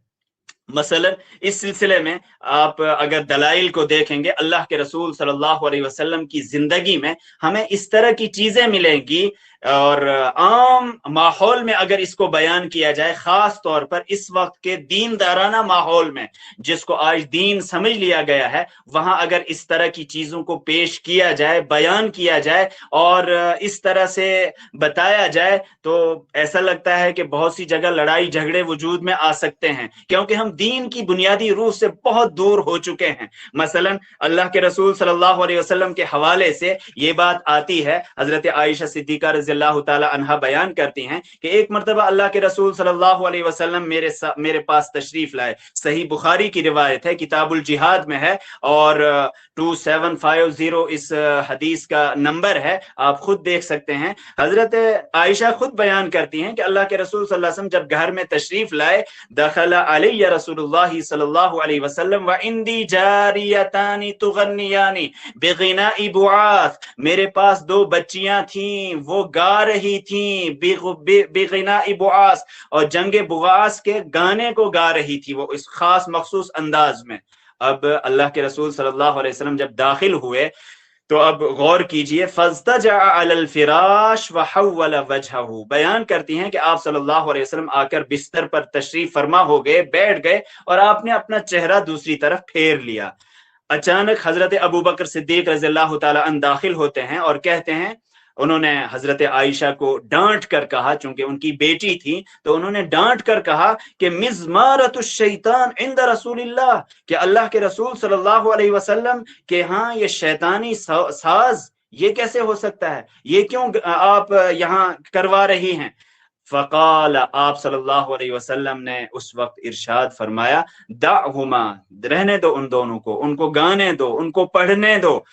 मसलन इस सिलसिले में आप अगर दलाइल को देखेंगे, अल्लाह के रसूल सल्लल्लाहु अलैहि वसल्लम की जिंदगी में हमें इस तरह की चीजें मिलेंगी। और आम माहौल में अगर इसको बयान किया जाए, खास तौर पर इस वक्त के दीनदाराना माहौल में जिसको आज दीन समझ लिया गया है, वहां अगर इस तरह की चीजों को पेश किया जाए, बयान किया जाए और इस तरह से बताया जाए, तो ऐसा लगता है कि बहुत सी जगह लड़ाई झगड़े वजूद में आ सकते हैं, क्योंकि हम दीन की बुनियादी रूह से बहुत दूर हो चुके हैं। मसलन अल्लाह के रसूल सल्लल्लाहु अलैहि वसल्लम के हवाले से ये बात आती है, हजरत आयशा सिद्दीका रज़ियल्लाहु ताला अन्हा बयान करती हैं कि एक मर्तबा अल्लाह के रसूल सल्लल्लाहु अलैहि वसल्लम मेरे पास तशरीफ लाए। सही बुखारी की रिवायत है, किताबुल जिहाद में है, और 2750 इस हदीस का नंबर है, आप खुद देख सकते हैं। हजरत आयशा खुद बयान करती हैं कि अल्लाह के रसूल सल्लल्लाहु अलैहि वसल्लम जब घर में तशरीफ लाए, दखला अलैया रसूलुल्लाह सल्लल्लाहु अलैहि वसल्लम व इंदी जारियतानी तुगन्नियानी बिगिनाई बुआस, मेरे पास दो बच्चियां थीं, वो गा रही थीं बिगिनाई बुआस, और जंगे बुआस के गाने को गा रही थी वो इस खास मखसूस अंदाज में। अब अल्लाह के रसूल सल्लल्लाहु अलैहि वसल्लम जब दाखिल हुए तो अब गौर कीजिए, फज़्तजा अलल फिराश व हव्वल वजहहू, बयान करती हैं कि आप सल्लल्लाहु अलैहि वसल्लम आकर बिस्तर पर तशरीफ फरमा हो गए, बैठ गए, और आपने अपना चेहरा दूसरी तरफ फेर लिया। अचानक हजरत अबू बकर सिद्दीक रज़ियल्लाहु ताला अन्हु दाखिल होते हैं और कहते हैं, उन्होंने हजरत आयशा को डांट कर कहा, चूंकि उनकी बेटी थी तो उन्होंने डांट कर कहा कि मिज़मारतुश शैतान इंद रसूलिल्लाह, कि अल्लाह के रसूल सल्लल्लाहु अलैहि वसल्लम के हाँ ये शैतानी साज ये कैसे हो सकता है, ये क्यों आप यहाँ करवा रही हैं। फ़क़ाल, आप सल्लल्लाहु अलैहि वसल्लम ने उस वक्त इरशाद फरमाया, दाहुमा, रहने दो उन दोनों को, उनको गाने दो, उनको पढ़ने दो।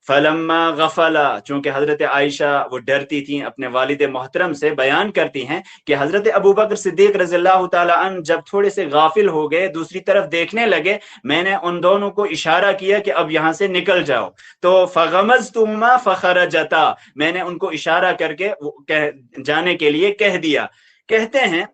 फलम्मा गफला, चूंकि हजरत आयशा वो डरती थी अपने वालिद मोहतरम से, बयान करती हैं कि हजरत अबू बकर सिद्दीक रज़ियल्लाहु ताला अन्हु जब थोड़े से गाफिल हो गए, दूसरी तरफ देखने लगे, मैंने उन दोनों को इशारा किया कि अब यहां से निकल जाओ। तो फगमज़तुहुमा फखरजता, मैंने उनको इशारा करके जाने के लिए कह दिया। कहते हैं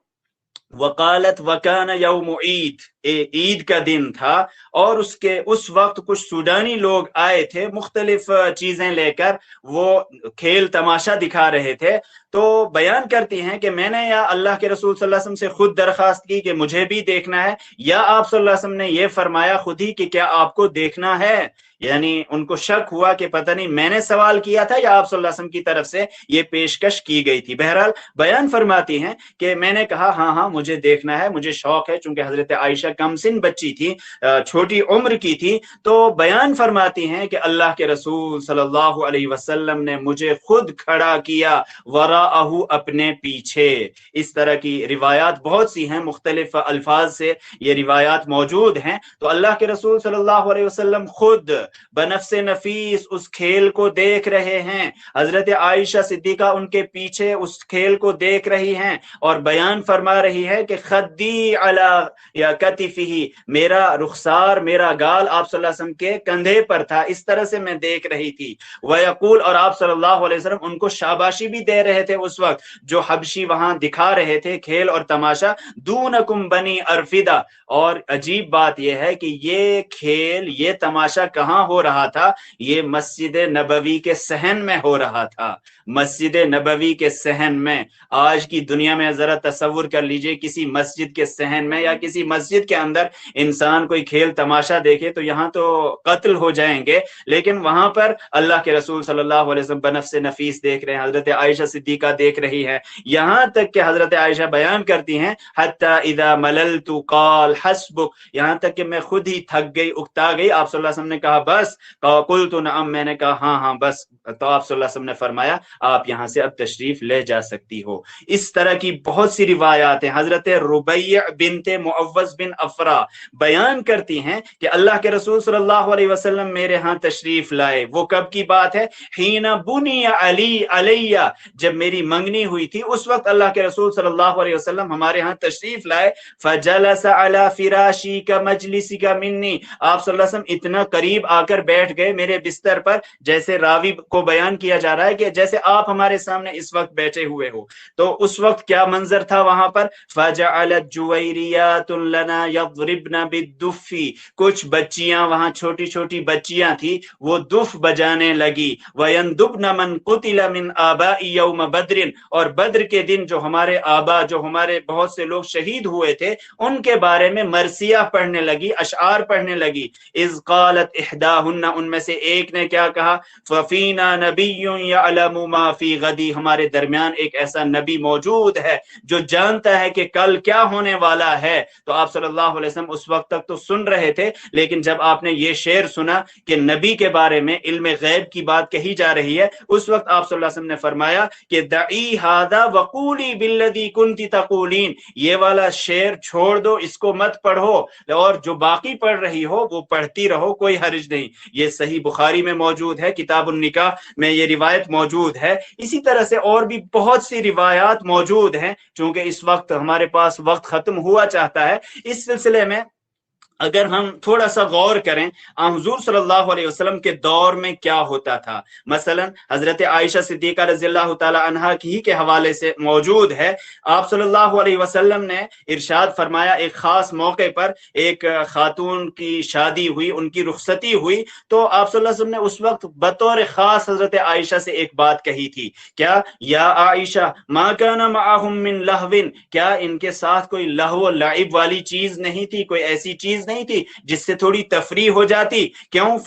वकालत वकान यौम ईद, ईद का दिन था और उसके उस वक्त कुछ सूडानी लोग आए थे मुख्तलिफ चीजें लेकर, वो खेल तमाशा दिखा रहे थे। तो बयान करती हैं कि मैंने या अल्लाह के रसूल सल्लल्लाहु अलैहि वसल्लम से खुद दरखास्त की कि मुझे भी देखना है, या आप सल्लल्लाहु अलैहि वसल्लम ने ये फरमाया खुद ही कि क्या आपको देखना है। यानी उनको शक हुआ कि पता नहीं मैंने सवाल किया था या आप सल्लल्लाहु अलैहि वसल्लम की तरफ से ये पेशकश की गई थी। बहरहाल बयान फरमाती हैं कि मैंने कहा हाँ हाँ मुझे देखना है, मुझे शौक है, चूंकि हजरत आयशा कमसिन बच्ची थी, छोटी उम्र की थी। तो बयान फरमाती हैं कि अल्लाह के रसूल सल्लल्लाहु अलैहि वसल्लम ने मुझे खुद खड़ा किया वराअहु, अपने पीछे। इस तरह की रिवायात बहुत सी हैं, मुख्तलिफ अल्फाज से ये रिवायात मौजूद हैं। तो अल्लाह के रसूल सल्लल्लाहु अलैहि वसल्लम खुद बनफ्से नफीस उस खेल को देख रहे हैं, हजरत आयशा सिद्दीका उनके पीछे उस खेल को देख रही हैं और बयान फरमा रही है कि खद्दी अला या कतिफिही, मेरा रुखसार, मेरा गाल आप सल्लल्लाहु अलैहि वसल्लम के कंधे पर था, इस तरह से मैं देख रही थी। वयकूल, और आप सल्लल्लाहु अलैहि वसल्लम उनको शाबाशी भी दे रहे थे उस वक्त, जो हबशी वहां दिखा रहे थे खेल और तमाशा, दूनकुम बनी अरफिदा। और अजीब बात यह है कि ये खेल, ये तमाशा कहाँ हो रहा था? ये मस्जिद नबवी के सहन में हो रहा था, मस्जिद नबवी के सहन में। आज की दुनिया में जरा तसव्वुर कर लीजिए, किसी मस्जिद के सहन में या किसी मस्जिद के अंदर इंसान कोई खेल तमाशा देखे तो यहाँ तो कत्ल हो जाएंगे, लेकिन वहां पर अल्लाह के रसूल सल्लल्लाहु अलैहि वसल्लम बनफ्से नफीस देख रहे हैं, हजरत आयशा सिद्दीका देख रही है। यहाँ तक कि हजरत आयशा बयान करती हैं हत्ता इदा मललतु काल हस्बुक, यहाँ तक कि मैं खुद ही थक गई, उकता गई। आप सल्लल्लाहु अलैहि वसल्लम ने कहा बस, कुल्तु नअम, मैंने कहा हाँ हाँ बस। तो आप सल्लल्लाहु अलैहि वसल्लम ने फरमाया आप यहाँ से अब तशरीफ ले जा सकती हो। इस तरह की बहुत सी रिवायात हैं। हजरत रुबैया बिनते मुअव्वज़ बिन अफरा बयान करती हैं कि अल्लाह के रसूल सल्लल्लाहु अलैहि वसल्लम मेरे यहाँ तशरीफ लाए। वो कब की बात है? हीना बुनिया अली अलैया, जब मेरी मंगनी हुई थी उस वक्त अल्लाह के रसूल सल्लल्लाहु अलैहि वसल्लम हमारे यहाँ तशरीफ लाए। फजलस अला फिराशी का मजलिसी का मिन्नी, आप सल्लल्लाहु अलैहि वसल्लम इतना करीब आकर बैठ गए मेरे बिस्तर पर, जैसे रावी को बयान किया जा रहा है कि जैसे आप हमारे सामने इस वक्त बैठे हुए हो। तो उस वक्त क्या मंजर था वहां पर? फजअलत जुवैरियातुन लना यضربन बिद्दुफी, कुछ बच्चियां वहां, छोटी छोटी बच्चियां थी, वो दुफ बजाने लगी। वयंदुबन मन कुतिला मिन आबाई यौम बद्रिन, और बद्र के दिन जो हमारे आबा, जो हमारे बहुत से लोग शहीद हुए थे, उनके बारे में मरसिया पढ़ने लगी, अशआर पढ़ने लगी। इज़ क़ालत इहदाहुन्ना, उनमें से एक ने क्या कहा? फफीना नबिय्युन यअलमु मा फी गदी, हमारे दरमियान एक ऐसा नबी मौजूद है जो जानता है कि कल क्या होने वाला है। तो आप सल्लल्लाहु अलैहि वसल्लम उस वक्त तक तो सुन रहे थे, लेकिन जब आपने ये शेर सुना कि नबी के बारे में इल्म गैब की बात कही जा रही है, उस वक्त आप सल्लल्लाहु अलैहि वसल्लम ने फरमाया कि दई हादा वकूली बिल्लदी कुंती तकूलीन, ये वाला शेर छोड़ दो, इसको मत पढ़ो, और जो बाकी पढ़ रही हो वो पढ़ती रहो, कोई हर्ज नहीं। ये सही बुखारी में मौजूद है, किताबुन निकाह में ये रिवायत मौजूद है। इसी तरह से और भी बहुत सी रिवायात मौजूद हैं। चूंकि इस वक्त हमारे पास वक्त खत्म हुआ चाहता है, इस सिलसिले में अगर हम थोड़ा सा गौर करें हुजूर सल्लल्लाहु अलैहि वसल्लम के दौर में क्या होता था। मसलन हजरत आयशा सिद्दीका रज़ियल्लाहु ताला अन्हा की के हवाले से मौजूद है, आप सल्लल्लाहु अलैहि वसल्लम ने इरशाद फरमाया, एक खास मौके पर एक खातून की शादी हुई, उनकी रुखसती हुई, तो आप सल्लल्लाहु अलैहि वसल्लम ने उस वक्त बतौर खास हजरत आयशा से एक बात कही थी। क्या? या आयशा मा काना मअहुम मिन लहविन, क्या इनके साथ कोई लहव लाइब वाली चीज नहीं थी, कोई ऐसी चीज नहीं थी जिससे थोड़ी तफरी हो जाती? क्यों?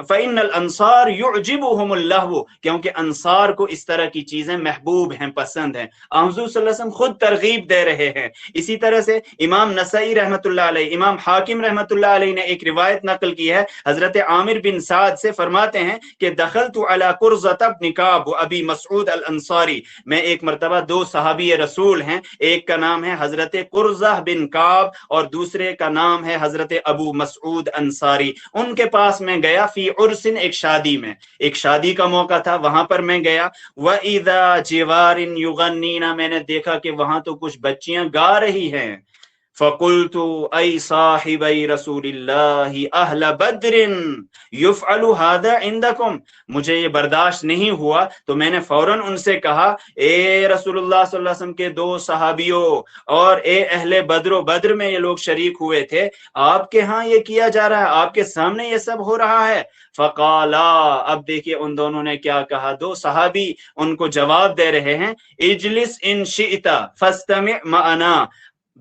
फ़इन्नल अंसार युअजिबुहुमुल लहव, क्योंकि अंसार को इस तरह की चीजें महबूब हैं, पसंद हैं। हुज़ूर सल्लल्लाहु अलैहि वसल्लम खुद तरगीब दे रहे हैं। इसी तरह से इमाम नसई रहमतुल्लाह अलैह, इमाम हाकिम रहमतुल्लाह अलैह ने एक रिवायत नकल की है हजरत आमिर बिन साद से, फरमाते हैं कि दखलतु अला कुर्ज़त इब्न काब अबी मसऊद अल अंसारी, मैं एक मरतबा, दो सहाबी रसूल हैं, एक का नाम है हजरत कुर्ज़ा बिन काब और दूसरे کا नाम है हजरत अबू मसऊद अंसारी, उनके पास मैं गया फी उर्सिन, एक शादी में, एक शादी का मौका था, वहां पर मैं गया। व इदा जिवारिन युगन्नीना, मैंने देखा कि वहां तो कुछ बच्चियां गा रही हैं। फ़कुल्तु ऐ साहिबै रसूलिल्लाहि अहल बद्रिन युफ़अलु हादा इंदकुम, मुझे ये बर्दाश्त नहीं हुआ तो मैंने फौरन उनसे कहा, ए रसूलुल्लाह सल्लल्लाहु अलैहि वसल्लम के दो सहाबियों और ए अहले बद्र, बद्र में ये लोग शरीक हुए थे, आपके यहाँ ये किया जा रहा है, आपके सामने ये सब हो रहा है। फ़क़ाला, अब देखिए उन दोनों ने क्या कहा, दो सहाबी उनको जवाब दे रहे हैं, इजलिस इन शिअता फस्तमि मअना,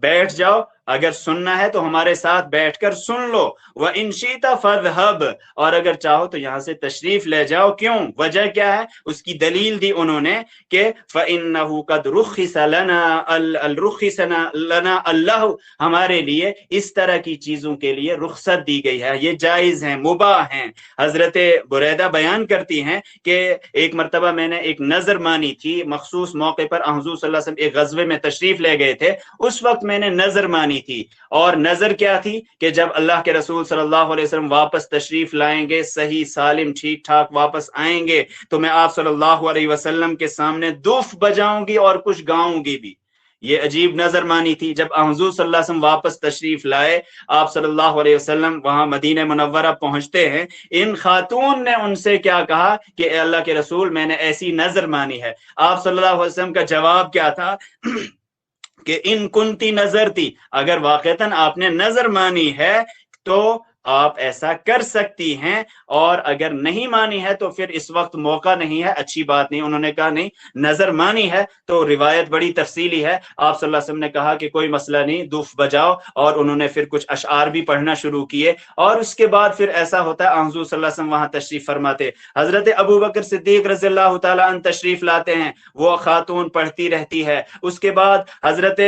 बैठ जाओ, अगर सुनना है तो हमारे साथ बैठकर सुन लो। व इंशीता फज़हब, और अगर चाहो तो यहां से तशरीफ ले जाओ। क्यों, वजह क्या है, उसकी दलील दी उन्होंने कि फ़इन्नहु क़द रुख़िस लना अल्लाह, हमारे लिए इस तरह की चीजों के लिए रुखसत दी गई है, ये जायज हैं, मुबाह हैं। हजरत बुरैदा बयान करती हैं कि एक मरतबा मैंने एक नजर मानी थी, मखसूस मौके पर हुज़ूर सल्लल्लाहु अलैहि वसल्लम एक गज़वे में तशरीफ ले गए थे, उस वक्त मैंने नजर मानी थी। और नजर क्या थी कि जब अल्लाह के रसूल सल्लल्लाहु अलैहि वसल्लम वापस तशरीफ लाएंगे, सही सालिम ठीक ठाक वापस आएंगे, तो मैं आप सल्लल्लाहु अलैहि वसल्लम के सामने दुफ बजाऊंगी और कुछ गाऊंगी भी। ये अजीब नजर मानी थी। जब हुज़ूर सल्लल्लाहु अलैहि वसल्लम वापस तशरीफ लाए, आप सल्लल्लाहु अलैहि वसल्लम वहां मदीना मुनव्वरा पहुंचते हैं, इन खातून ने उनसे क्या कहा कि अल्लाह के रसूल मैंने ऐसी नजर मानी है। आप सल्लल्लाहु अलैहि वसल्लम का जवाब क्या था कि इन कुंती नजर थी, अगर वाकईतन आपने नजर मानी है तो आप ऐसा कर सकती हैं, और अगर नहीं मानी है तो फिर इस वक्त मौका नहीं है, अच्छी बात नहीं। उन्होंने कहा नहीं, नजर मानी है तो रिवायत बड़ी तफसीली है। आप सल्लल्लाहु अलैहि वसल्लम ने कहा कि कोई मसला नहीं, दुफ बजाओ, और उन्होंने फिर कुछ अशआर भी पढ़ना शुरू किए। और उसके बाद फिर ऐसा होता है, हुज़ूर सल्लल्लाहु अलैहि वसल्लम वहां तशरीफ फरमाते, हजरत अबू बकर सिद्दीक रज़ियल्लाहु ताला अन्हु तशरीफ लाते हैं, वो खातून पढ़ती रहती है। उसके बाद हजरत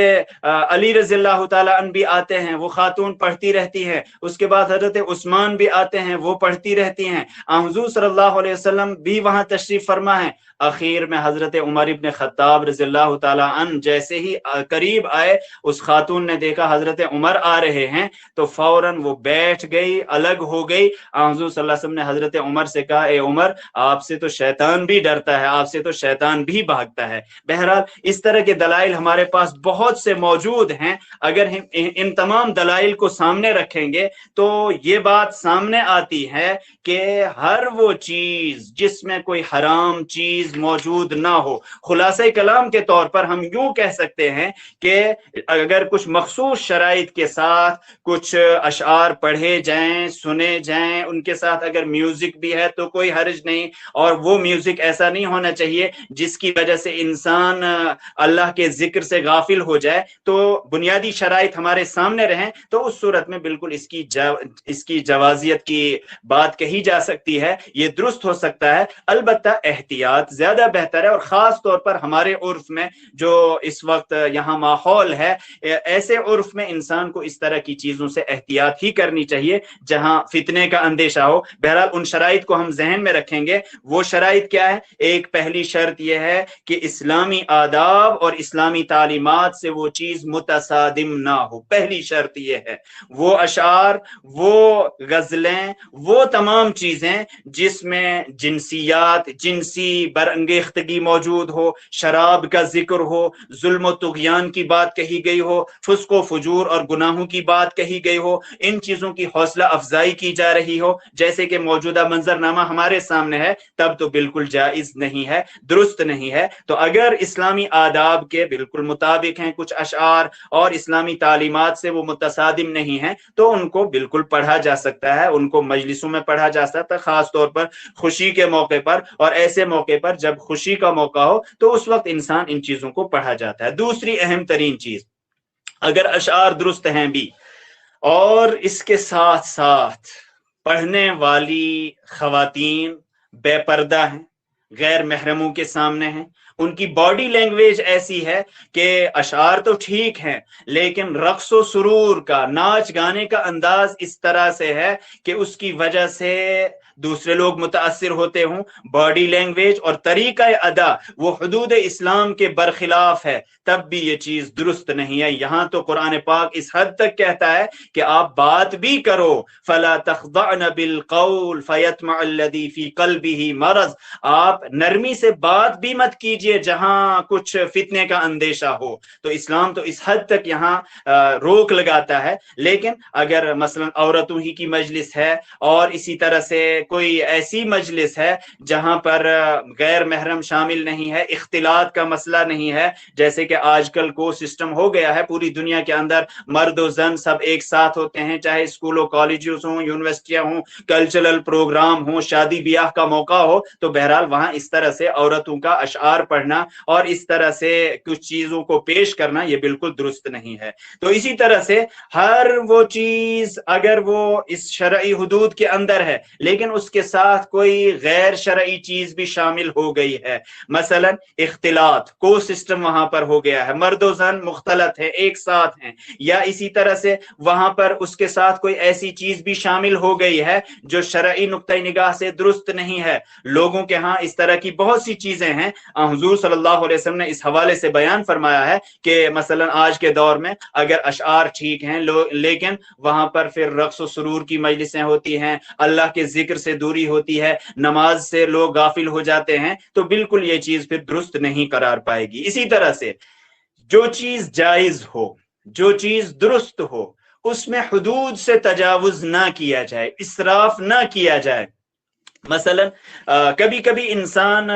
अली रज़ियल्लाहु ताला अन्हु भी आते हैं, वो खातून पढ़ती रहती है। उसके बाद हजरत उस्मान भी आते हैं, वो पढ़ती रहती हैं। हुज़ूर सल्लल्लाहु अलैहि वसल्लम भी वहां तशरीफ फरमा है। आखिर में हजरत उमर इब्न खत्ताब रज़ियल्लाहु ताला अन्हु जैसे ही करीब आए, उस खातून ने देखा हजरत उमर आ रहे हैं तो फौरन वो बैठ गई, अलग हो गई। हुज़ूर सल्लल्लाहु अलैहि वसल्लम ने हजरत उमर से कहा, ए उमर, आपसे तो शैतान भी डरता है, आपसे तो शैतान भी भागता है। बहरहाल इस तरह के दलाइल हमारे पास बहुत से मौजूद हैं। अगर हम इन तमाम दलाइल को सामने रखेंगे तो ये बात सामने आती है कि हर वो चीज जिसमें कोई हराम चीज मौजूद ना हो, खुलासे कलाम के तौर पर हम यूं कह सकते हैं कि अगर कुछ मखसूस शराइत के साथ कुछ अशआर पढ़े जाएं, सुने जाएं, उनके साथ अगर म्यूजिक भी है तो कोई हर्ज नहीं, और वो म्यूजिक ऐसा नहीं होना चाहिए जिसकी वजह से इंसान अल्लाह के जिक्र से गाफिल हो जाए। तो बुनियादी शराइत हमारे सामने रहें तो उस सूरत में बिल्कुल इसकी जवाजियत की बात कही जा सकती है, ये दुरुस्त हो सकता है। अलबत्ता एहतियात ज्यादा बेहतर है, और खास तौर पर हमारे उर्फ में जो इस वक्त यहाँ माहौल है, ऐसे उर्फ में इंसान को इस तरह की चीजों से एहतियात ही करनी चाहिए जहां फितने का अंदेशा हो। बहरहाल उन शराइत को हम जहन में रखेंगे। वो शराइत क्या है? एक पहली शर्त यह है कि इस्लामी आदाब और इस्लामी तालीमात से वो चीज मुतसादिम ना हो, पहली शर्त यह है। वो अशार, वो गजलें, वो तमाम चीजें जिसमें जिनसियात, जिनसी बरअंगेख्तगी मौजूद हो, शराब का जिक्र हो, जुल्म तुग़यान की बात कही गई हो, फुस्को फुजूर और गुनाहों की बात कही गई हो, इन चीजों की हौसला अफजाई की जा रही हो, जैसे कि मौजूदा मंजरनामा हमारे सामने है, तब तो बिल्कुल जायज नहीं है, दुरुस्त नहीं है। तो अगर इस्लामी आदाब के बिल्कुल मुताबिक हैं कुछ अशआर और इस्लामी तालीमात से वो मुतसादिम नहीं है, तो उनको बिल्कुल पढ़ा जा सकता है, उनको मजलिसों में पढ़ा जा सकता है, खास तौर पर खुशी के मौके पर। और ऐसे मौके पर जब खुशी का मौका हो तो उस वक्त इंसान इन चीजों को पढ़ा जाता है। दूसरी अहम तरीन चीज, अगर अशआर दुरुस्त हैं भी और इसके साथ साथ पढ़ने वाली खवातीन बेपर्दा हैं, गैर महरमों के सामने हैं, उनकी बॉडी लैंग्वेज ऐसी है कि अशार तो ठीक हैं लेकिन रक्सो सुरूर का, नाच गाने का अंदाज इस तरह से है कि उसकी वजह से दूसरे लोग मुतासिर होते हों, बॉडी लैंग्वेज और तरीका अदा वो हुदूद इस्लाम के बरखिलाफ है, तब भी ये चीज दुरुस्त नहीं है। यहां तो कुरान पाक इस हद तक कहता है कि आप बात भी करो, फला तख्दअन बिल कौल फयतमअल्लज़ी फी क़ल्बिही मरज़, आप नरमी से बात भी मत कीजिए जहां कुछ फितने का अंदेशा हो। तो इस्लाम तो इस हद तक यहाँ रोक लगाता है। लेकिन अगर मसलन औरतों ही की मजलिस है और इसी तरह से कोई ऐसी मजलिस है जहां पर गैर महरम शामिल नहीं है, इख्तिलात का मसला नहीं है, जैसे कि आजकल को सिस्टम हो गया है पूरी दुनिया के अंदर, मर्द और जन सब एक साथ होते हैं, चाहे स्कूलों कॉलेजेस हों, यूनिवर्सिटियां हों, कल्चरल प्रोग्राम हो, शादी ब्याह का मौका हो, तो बहरहाल वहां इस तरह से औरतों का अशआर पढ़ना और इस तरह से कुछ चीजों को पेश करना ये बिल्कुल दुरुस्त नहीं है। तो इसी तरह से हर वो चीज अगर वो इस शरई हुदूद के अंदर है लेकिन उसके साथ कोई गैर शरई चीज भी शामिल हो गई है, मसलन इख्तिलात को सिस्टम वहां पर हो गया है, मर्द और जन मुख्तलत है, एक साथ हैं, या इसी तरह से वहां पर उसके साथ कोई ऐसी चीज भी शामिल हो गई है जो शरई नुक्ता निगाह से दुरुस्त नहीं है। लोगों के यहाँ इस तरह की बहुत सी चीजें हैं। हुजूर सल्लल्लाहु अलैहि वसल्लम ने इस हवाले से बयान फरमाया है कि मसलन आज के दौर में अगर अशआर ठीक हैं लेकिन वहां पर फिर रक्स और सुरूर की मजलिसें होती हैं, अल्लाह के जिक्र से दूरी होती है, नमाज से लोग गाफिल हो जाते हैं, तो बिल्कुल ये चीज फिर दुरुस्त नहीं करार पाएगी। इसी तरह से जो चीज जायज हो, जो चीज दुरुस्त हो, उसमें हुदूद से तजावुज ना किया जाए, इसराफ ना किया जाए। मसलन कभी कभी इंसान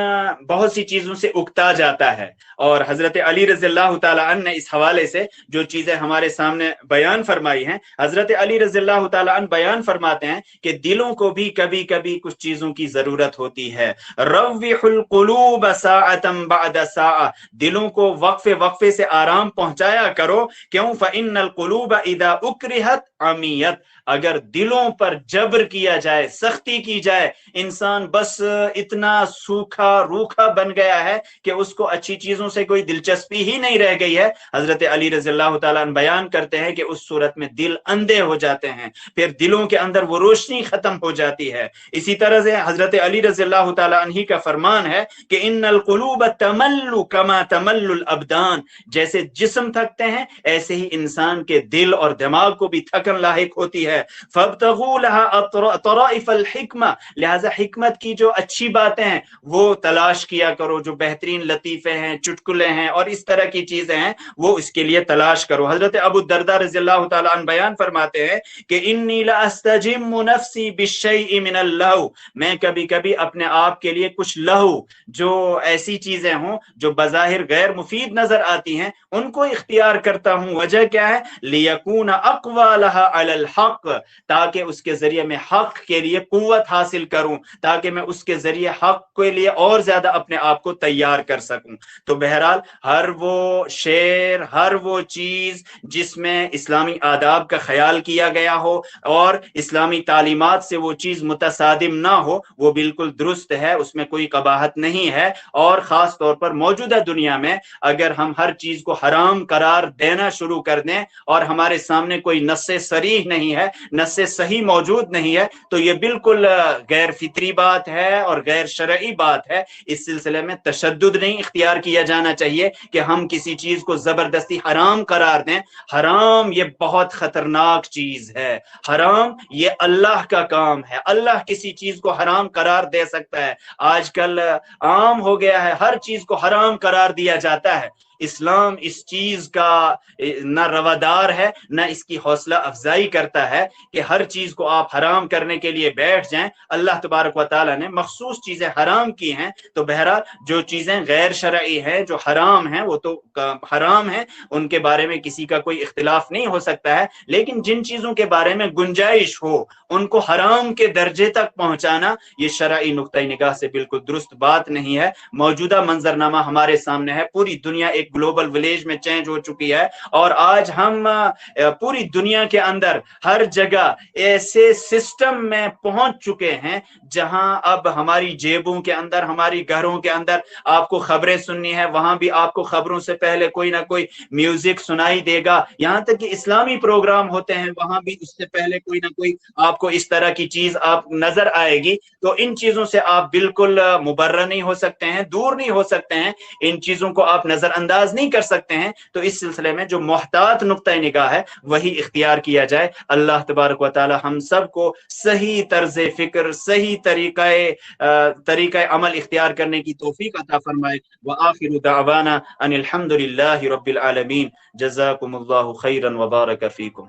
बहुत सी चीजों से उकता जाता है, और हजरत अली रज़ियल्लाहु ताला अन्हु ने इस हवाले से जो चीजें हमारे सामने बयान फरमाई हैं, हजरत अली रज़ियल्लाहु ताला अन्हु बयान फरमाते हैं कि दिलों को भी कभी कभी कुछ चीजों की जरूरत होती है। रव्विहुल कुलूब साअतम बअद साअ, दिलों को वक्फे वक्फे से आराम पहुंचाया करो। क्यों? फइन्नल कुलूब इदा उक्रिहत अमियत, अगर दिलों पर जबर किया जाए, सख्ती की जाए, इंसान बस इतना सूखा रूखा बन गया है कि उसको अच्छी चीजों से कोई दिलचस्पी ही नहीं रह गई है, हजरत अली रज़ियल्लाहु ताला अन्हु बयान करते हैं कि उस सूरत में दिल अंधे हो जाते हैं, फिर दिलों के अंदर वो रोशनी खत्म हो जाती है। इसी तरह से हजरत अली रज़ियल्लाहु ताला अन्हु का फरमान है कि इन्नल कुलूब तमल्लु कमा तमल्लुल अबदान, जैसे जिस्म थकते हैं ऐसे ही इंसान के दिल और दिमाग को भी थकन लाहिक होती है। फब्तगू लहा तराइफल हिक्मा, लिहाजा हिकमत की जो अच्छी बातें हैं वो तलाश किया करो, जो बेहतरीन लतीफे हैं, चुटकुले हैं और इस तरह की चीजें हैं वो इसके लिए तलाश करो। हजरत अबू दरदा रज़ियल्लाहु ताला अन्हु बयान फरमाते हैं कि इन्नी ला अस्तजिम्मु नफ्सी बिशैइ मिनल लहू, मैं कभी कभी अपने आप के लिए कुछ लहू, जो ऐसी चीजें हों जो बज़ाहिर गैर मुफीद नजर आती हैं, उनको इख्तियार करता हूं। वजह क्या है? लियकून अक़वा लहा अलल हक़, ताकि उसके जरिए मैं हक के लिए कुव्वत हासिल करूं, ताकि मैं उसके जरिए हक के लिए और ज्यादा अपने आप को तैयार कर सकूं। तो बहरहाल हर वो शेर, हर वो चीज जिसमें इस्लामी आदाब का ख्याल किया गया हो और इस्लामी तालीमात से वो चीज मुतसादिम ना हो, वो बिल्कुल दुरुस्त है, उसमें कोई कबाहत नहीं है। और खास तौर पर मौजूदा दुनिया में अगर हम हर चीज को हराम करार देना शुरू कर दें और हमारे सामने कोई नस्से सरीह नहीं है, नस्से सही मौजूद नहीं है, तो ये बिल्कुल गैर फितरी बात है और गैर शरई बात है। इस सिलसिले में तशद्दुद नहीं इख्तियार किया जाना चाहिए कि हम किसी चीज को जबरदस्ती हराम करार दें। हराम ये बहुत खतरनाक चीज है, हराम ये अल्लाह का काम है, अल्लाह किसी चीज को हराम करार दे सकता है। आजकल आम हो गया है, हर चीज को हराम करार दिया जाता है। इस्लाम इस चीज का न रवादार है न इसकी हौसला अफजाई करता है कि हर चीज को आप हराम करने के लिए बैठ जाएं। अल्लाह तबारक व तआला ने मखसूस चीजें हराम की हैं, तो बहरहाल जो चीजें गैर शरई हैं, जो हराम हैं, वो तो हराम हैं, उनके बारे में किसी का कोई इख्तिलाफ नहीं हो सकता है। लेकिन जिन चीजों के बारे में गुंजाइश हो उनको हराम के दर्जे तक पहुंचाना ये शरई नुक्ता निगाह से बिल्कुल दुरुस्त बात नहीं है। मौजूदा मंजरनामा हमारे सामने है, पूरी दुनिया ایک گلوبل ولیج میں چینج ہو چکی ہے، اور آج ہم پوری دنیا کے اندر ہر جگہ ایسے سسٹم میں پہنچ چکے ہیں جہاں اب ہماری جیبوں کے اندر، ہماری گھروں کے اندر آپ کو خبریں سننی ہے، وہاں بھی آپ کو خبروں سے پہلے کوئی نہ کوئی میوزک سنائی دے گا، یہاں تک کہ اسلامی پروگرام ہوتے ہیں وہاں بھی اس سے پہلے کوئی نہ کوئی آپ کو اس طرح کی چیز آپ نظر آئے گی۔ تو ان چیزوں سے آپ بالکل مبرہ نہیں ہو سکتے ہیں، دور نہیں ہو سکتے ہیں، ان چیزوں کو آپ نظر انداز نہیں کر سکتے ہیں۔ تو اس سلسلے میں جو محتاط نقطۂ نگاہ ہے وہی اختیار کیا جائے۔ اللہ تبارک و تعالی ہم سب کو صحیح طرز فکر، صحیح طریقہ عمل اختیار کرنے کی توفیق عطا فرمائے۔ وآخر دعوانا ان الحمد للہ رب العالمین۔ جزاکم اللہ خیرا وبارک فیکم۔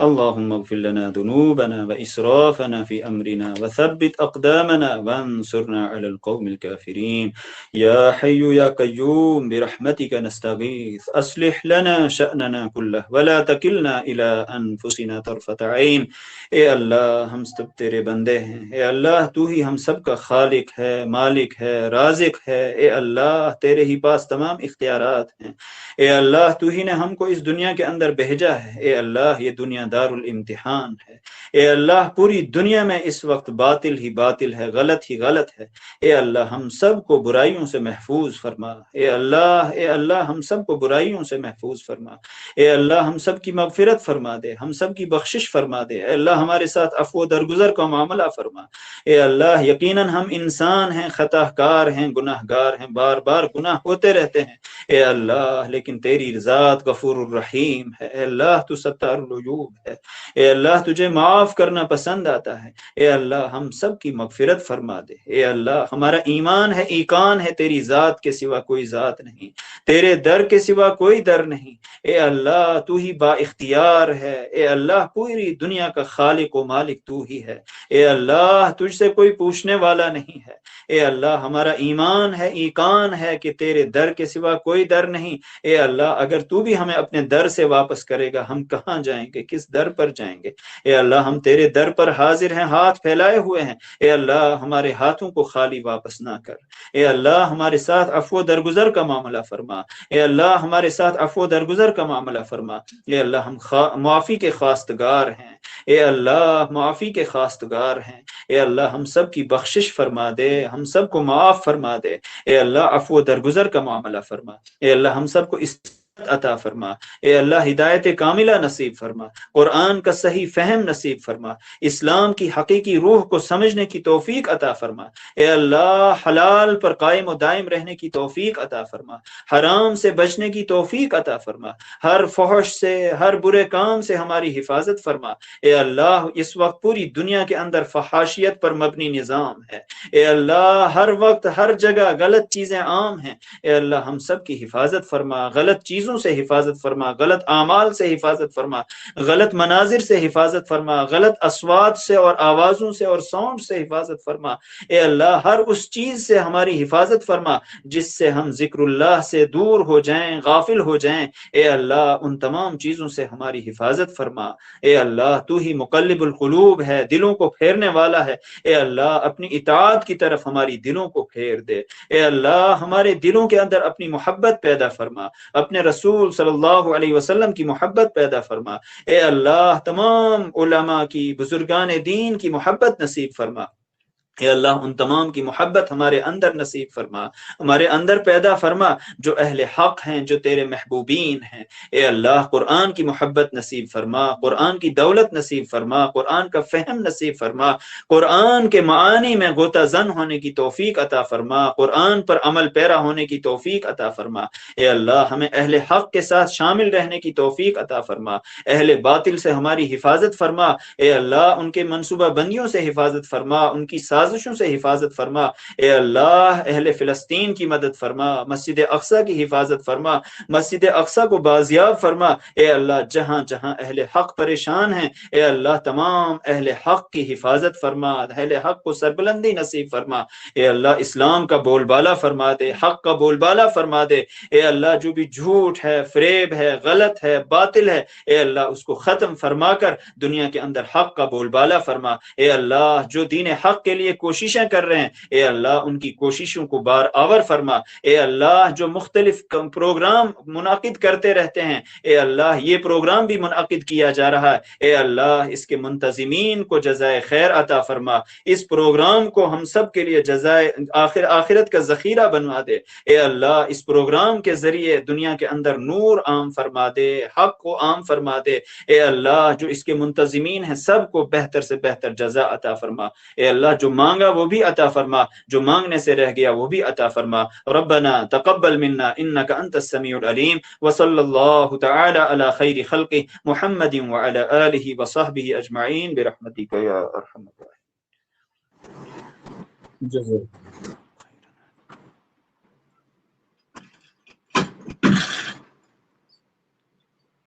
اللهم اغفر لنا ذنوبنا وإسرافنا في أمرنا وثبت أقدامنا وانصرنا على القوم الكافرين يا حي يا قيوم برحمتك نستغيث أصلح لنا شأننا كله ولا تكلنا إلى أنفسنا طرفة عين۔ اے اللہ ہم سب تیرے بندے ہیں، اے اللہ تو ہی ہم سب کا خالق ہے، مالک ہے، رازق ہے، اے اللہ تیرے ہی پاس تمام اختیارات ہیں، اے اللہ تو ہی نے ہم کو اس دنیا کے اندر بھیجا ہے، اے اللہ یہ دنیا دار الامتحان ہے، اے اللہ پوری دنیا میں اس وقت باطل ہی باطل ہے، غلط ہی غلط ہے، اے اللہ ہم سب کو برائیوں سے محفوظ فرما، اے اللہ ہم سب کو برائیوں سے محفوظ فرما، اے اللہ ہم سب کی مغفرت فرما دے، ہم سب کی بخشش فرما دے، اے اللہ ہمارے ساتھ عفو و درگزر کا معاملہ فرما، اے اللہ یقیناً ہم انسان ہیں، خطا کار ہیں، گناہ گار ہیں، بار بار گناہ ہوتے رہتے ہیں، اے اللہ لیکن تیری ذات غفور الرحیم ہے، اے اللہ تو ستار العیوب ہے، اے اللہ تجھے معاف کرنا پسند آتا ہے، اے اللہ ہم سب کی مغفرت فرما دے، اے اللہ ہمارا ایمان ہے، ایقان ہے تیری ذات کے سوا کوئی ذات نہیں، تیرے در کے سوا کوئی در نہیں، اے اللہ تو ہی با اختیار ہے، اے اللہ پوری دنیا کا خالق و مالک تو ہی ہے، اے اللہ تجھ سے کوئی پوچھنے والا نہیں ہے، اے اللہ ہمارا ایمان ہے، ایقان ہے کہ تیرے در کے سوا کوئی در نہیں، اے اللہ اگر تو بھی ہمیں اپنے در سے واپس کرے گا ہم کہاں جائیں گے، کس در پر جائیں گے، اے اللہ ہم تیرے در پر حاضر ہیں، ہاتھ پھیلائے ہوئے ہیں، اے اللہ ہمارے ہاتھوں کو خالی واپس نہ کر، اے اللہ ہمارے ساتھ عفو و درگزر کا معاملہ فرما، اے اللہ ہمارے ساتھ عفو و درگزر کا معاملہ فرما، اے اللہ ہم معافی کے خواستگار ہیں، اے اللہ معافی کے خواستگار ہیں، اے اللہ ہم سب کی بخشش فرما دے، ہم سب کو معاف فرما دے، اے اللہ عفو و درگزر کا معاملہ فرما، اے اللہ ہم سب کو اس عطا فرما، اے اللہ ہدایت کاملہ نصیب فرما، قرآن کا صحیح فہم نصیب فرما، اسلام کی حقیقی روح کو سمجھنے کی توفیق عطا فرما، اے اللہ حلال پر قائم و دائم رہنے کی توفیق عطا فرما، حرام سے بچنے کی توفیق عطا فرما، ہر فحش سے، ہر برے کام سے ہماری حفاظت فرما، اے اللہ اس وقت پوری دنیا کے اندر فحاشیت پر مبنی نظام ہے، اے اللہ ہر وقت ہر جگہ غلط چیزیں عام ہیں، اے اللہ ہم سب کی حفاظت فرما، غلط چیزوں سے حفاظت فرما، غلط اعمال سے حفاظت فرما، غلط مناظر سے حفاظت فرما، غلط اصوات سے اور آوازوں سے اور ساؤنڈ سے حفاظت فرما، اے اللہ ہر اس چیز سے ہماری حفاظت فرما جس سے ہم ذکر اللہ سے دور ہو جائیں، غافل ہو جائیں، اے اللہ ان تمام چیزوں سے ہماری حفاظت فرما، اے اللہ تو ہی مقلب القلوب ہے، دلوں کو پھیرنے والا ہے، اے اللہ اپنی اطاعت کی طرف ہماری دلوں کو پھیر دے، اے اللہ ہمارے دلوں کے اندر اپنی محبت پیدا فرما، اپنے رسول صلی اللہ علیہ وسلم کی محبت پیدا فرما، اے اللہ تمام علماء کی، بزرگان دین کی محبت نصیب فرما، اے اللہ ان تمام کی محبت ہمارے اندر نصیب فرما، ہمارے اندر پیدا فرما جو اہل حق ہیں، جو تیرے محبوبین ہیں، اے اللہ قرآن کی محبت نصیب فرما، قرآن کی دولت نصیب فرما، قرآن کا فہم نصیب فرما، قرآن کے معانی میں غوطہ زن ہونے کی توفیق عطا فرما، قرآن پر عمل پیرا ہونے کی توفیق عطا فرما، اے اللہ ہمیں اہل حق کے ساتھ شامل رہنے کی توفیق عطا فرما، اہل باطل سے ہماری حفاظت فرما، اے اللہ ان کے منصوبہ بندیوں سے حفاظت فرما، ان کی سازشوں سے حفاظت فرما، اے اللہ اہل فلسطین کی مدد فرما، مسجد اقصی کی حفاظت فرما، مسجد اقصی کو بازیاب فرما، اے اللہ جہاں جہاں اہل حق پریشان ہیں، اے اللہ تمام اہل حق کی حفاظت فرما، اہل حق کو سربلندی نصیب فرما، اے اللہ اسلام کا بول بالا فرما دے، حق کا بول بالا فرما دے، اے اللہ جو بھی جھوٹ ہے، فریب ہے، غلط ہے، باطل ہے، اے اللہ اس کو ختم فرما کر دنیا کے اندر حق کا بول بالا فرما، اے اللہ جو دین حق کے لیے کوششیں کر رہے ہیں، اے اللہ ان کی کوششوں کو بار آور فرما۔ اے اللہ جو مختلف پروگرام منعقد کرتے رہتے ہیں، اے اللہ یہ پروگرام بھی منعقد کیا جا رہا ہے، اے اللہ اس کے منتظمین کو جزائے خیر عطا فرما، اس پروگرام کو ہم سب کے لیے جزائے آخرت کا ذخیرہ بنوا دے۔ اے اللہ اس پروگرام کے ذریعے دنیا کے اندر نور عام فرما دے، حق کو عام فرما دے۔ اے اللہ جو اس کے منتظمین ہیں سب کو بہتر سے بہتر جزا عطا فرما۔ اے اللہ جو مانگا وہ بھی عطا فرما، جو مانگنے سے رہ گیا وہ بھی عطا فرما۔ ربنا تقبل منا انك انت السميع العليم، وصلى الله تعالى على خير خلقه محمد وعلى آله وصحبه اجمعين برحمتك يا ارحم الراحمين۔ جزاک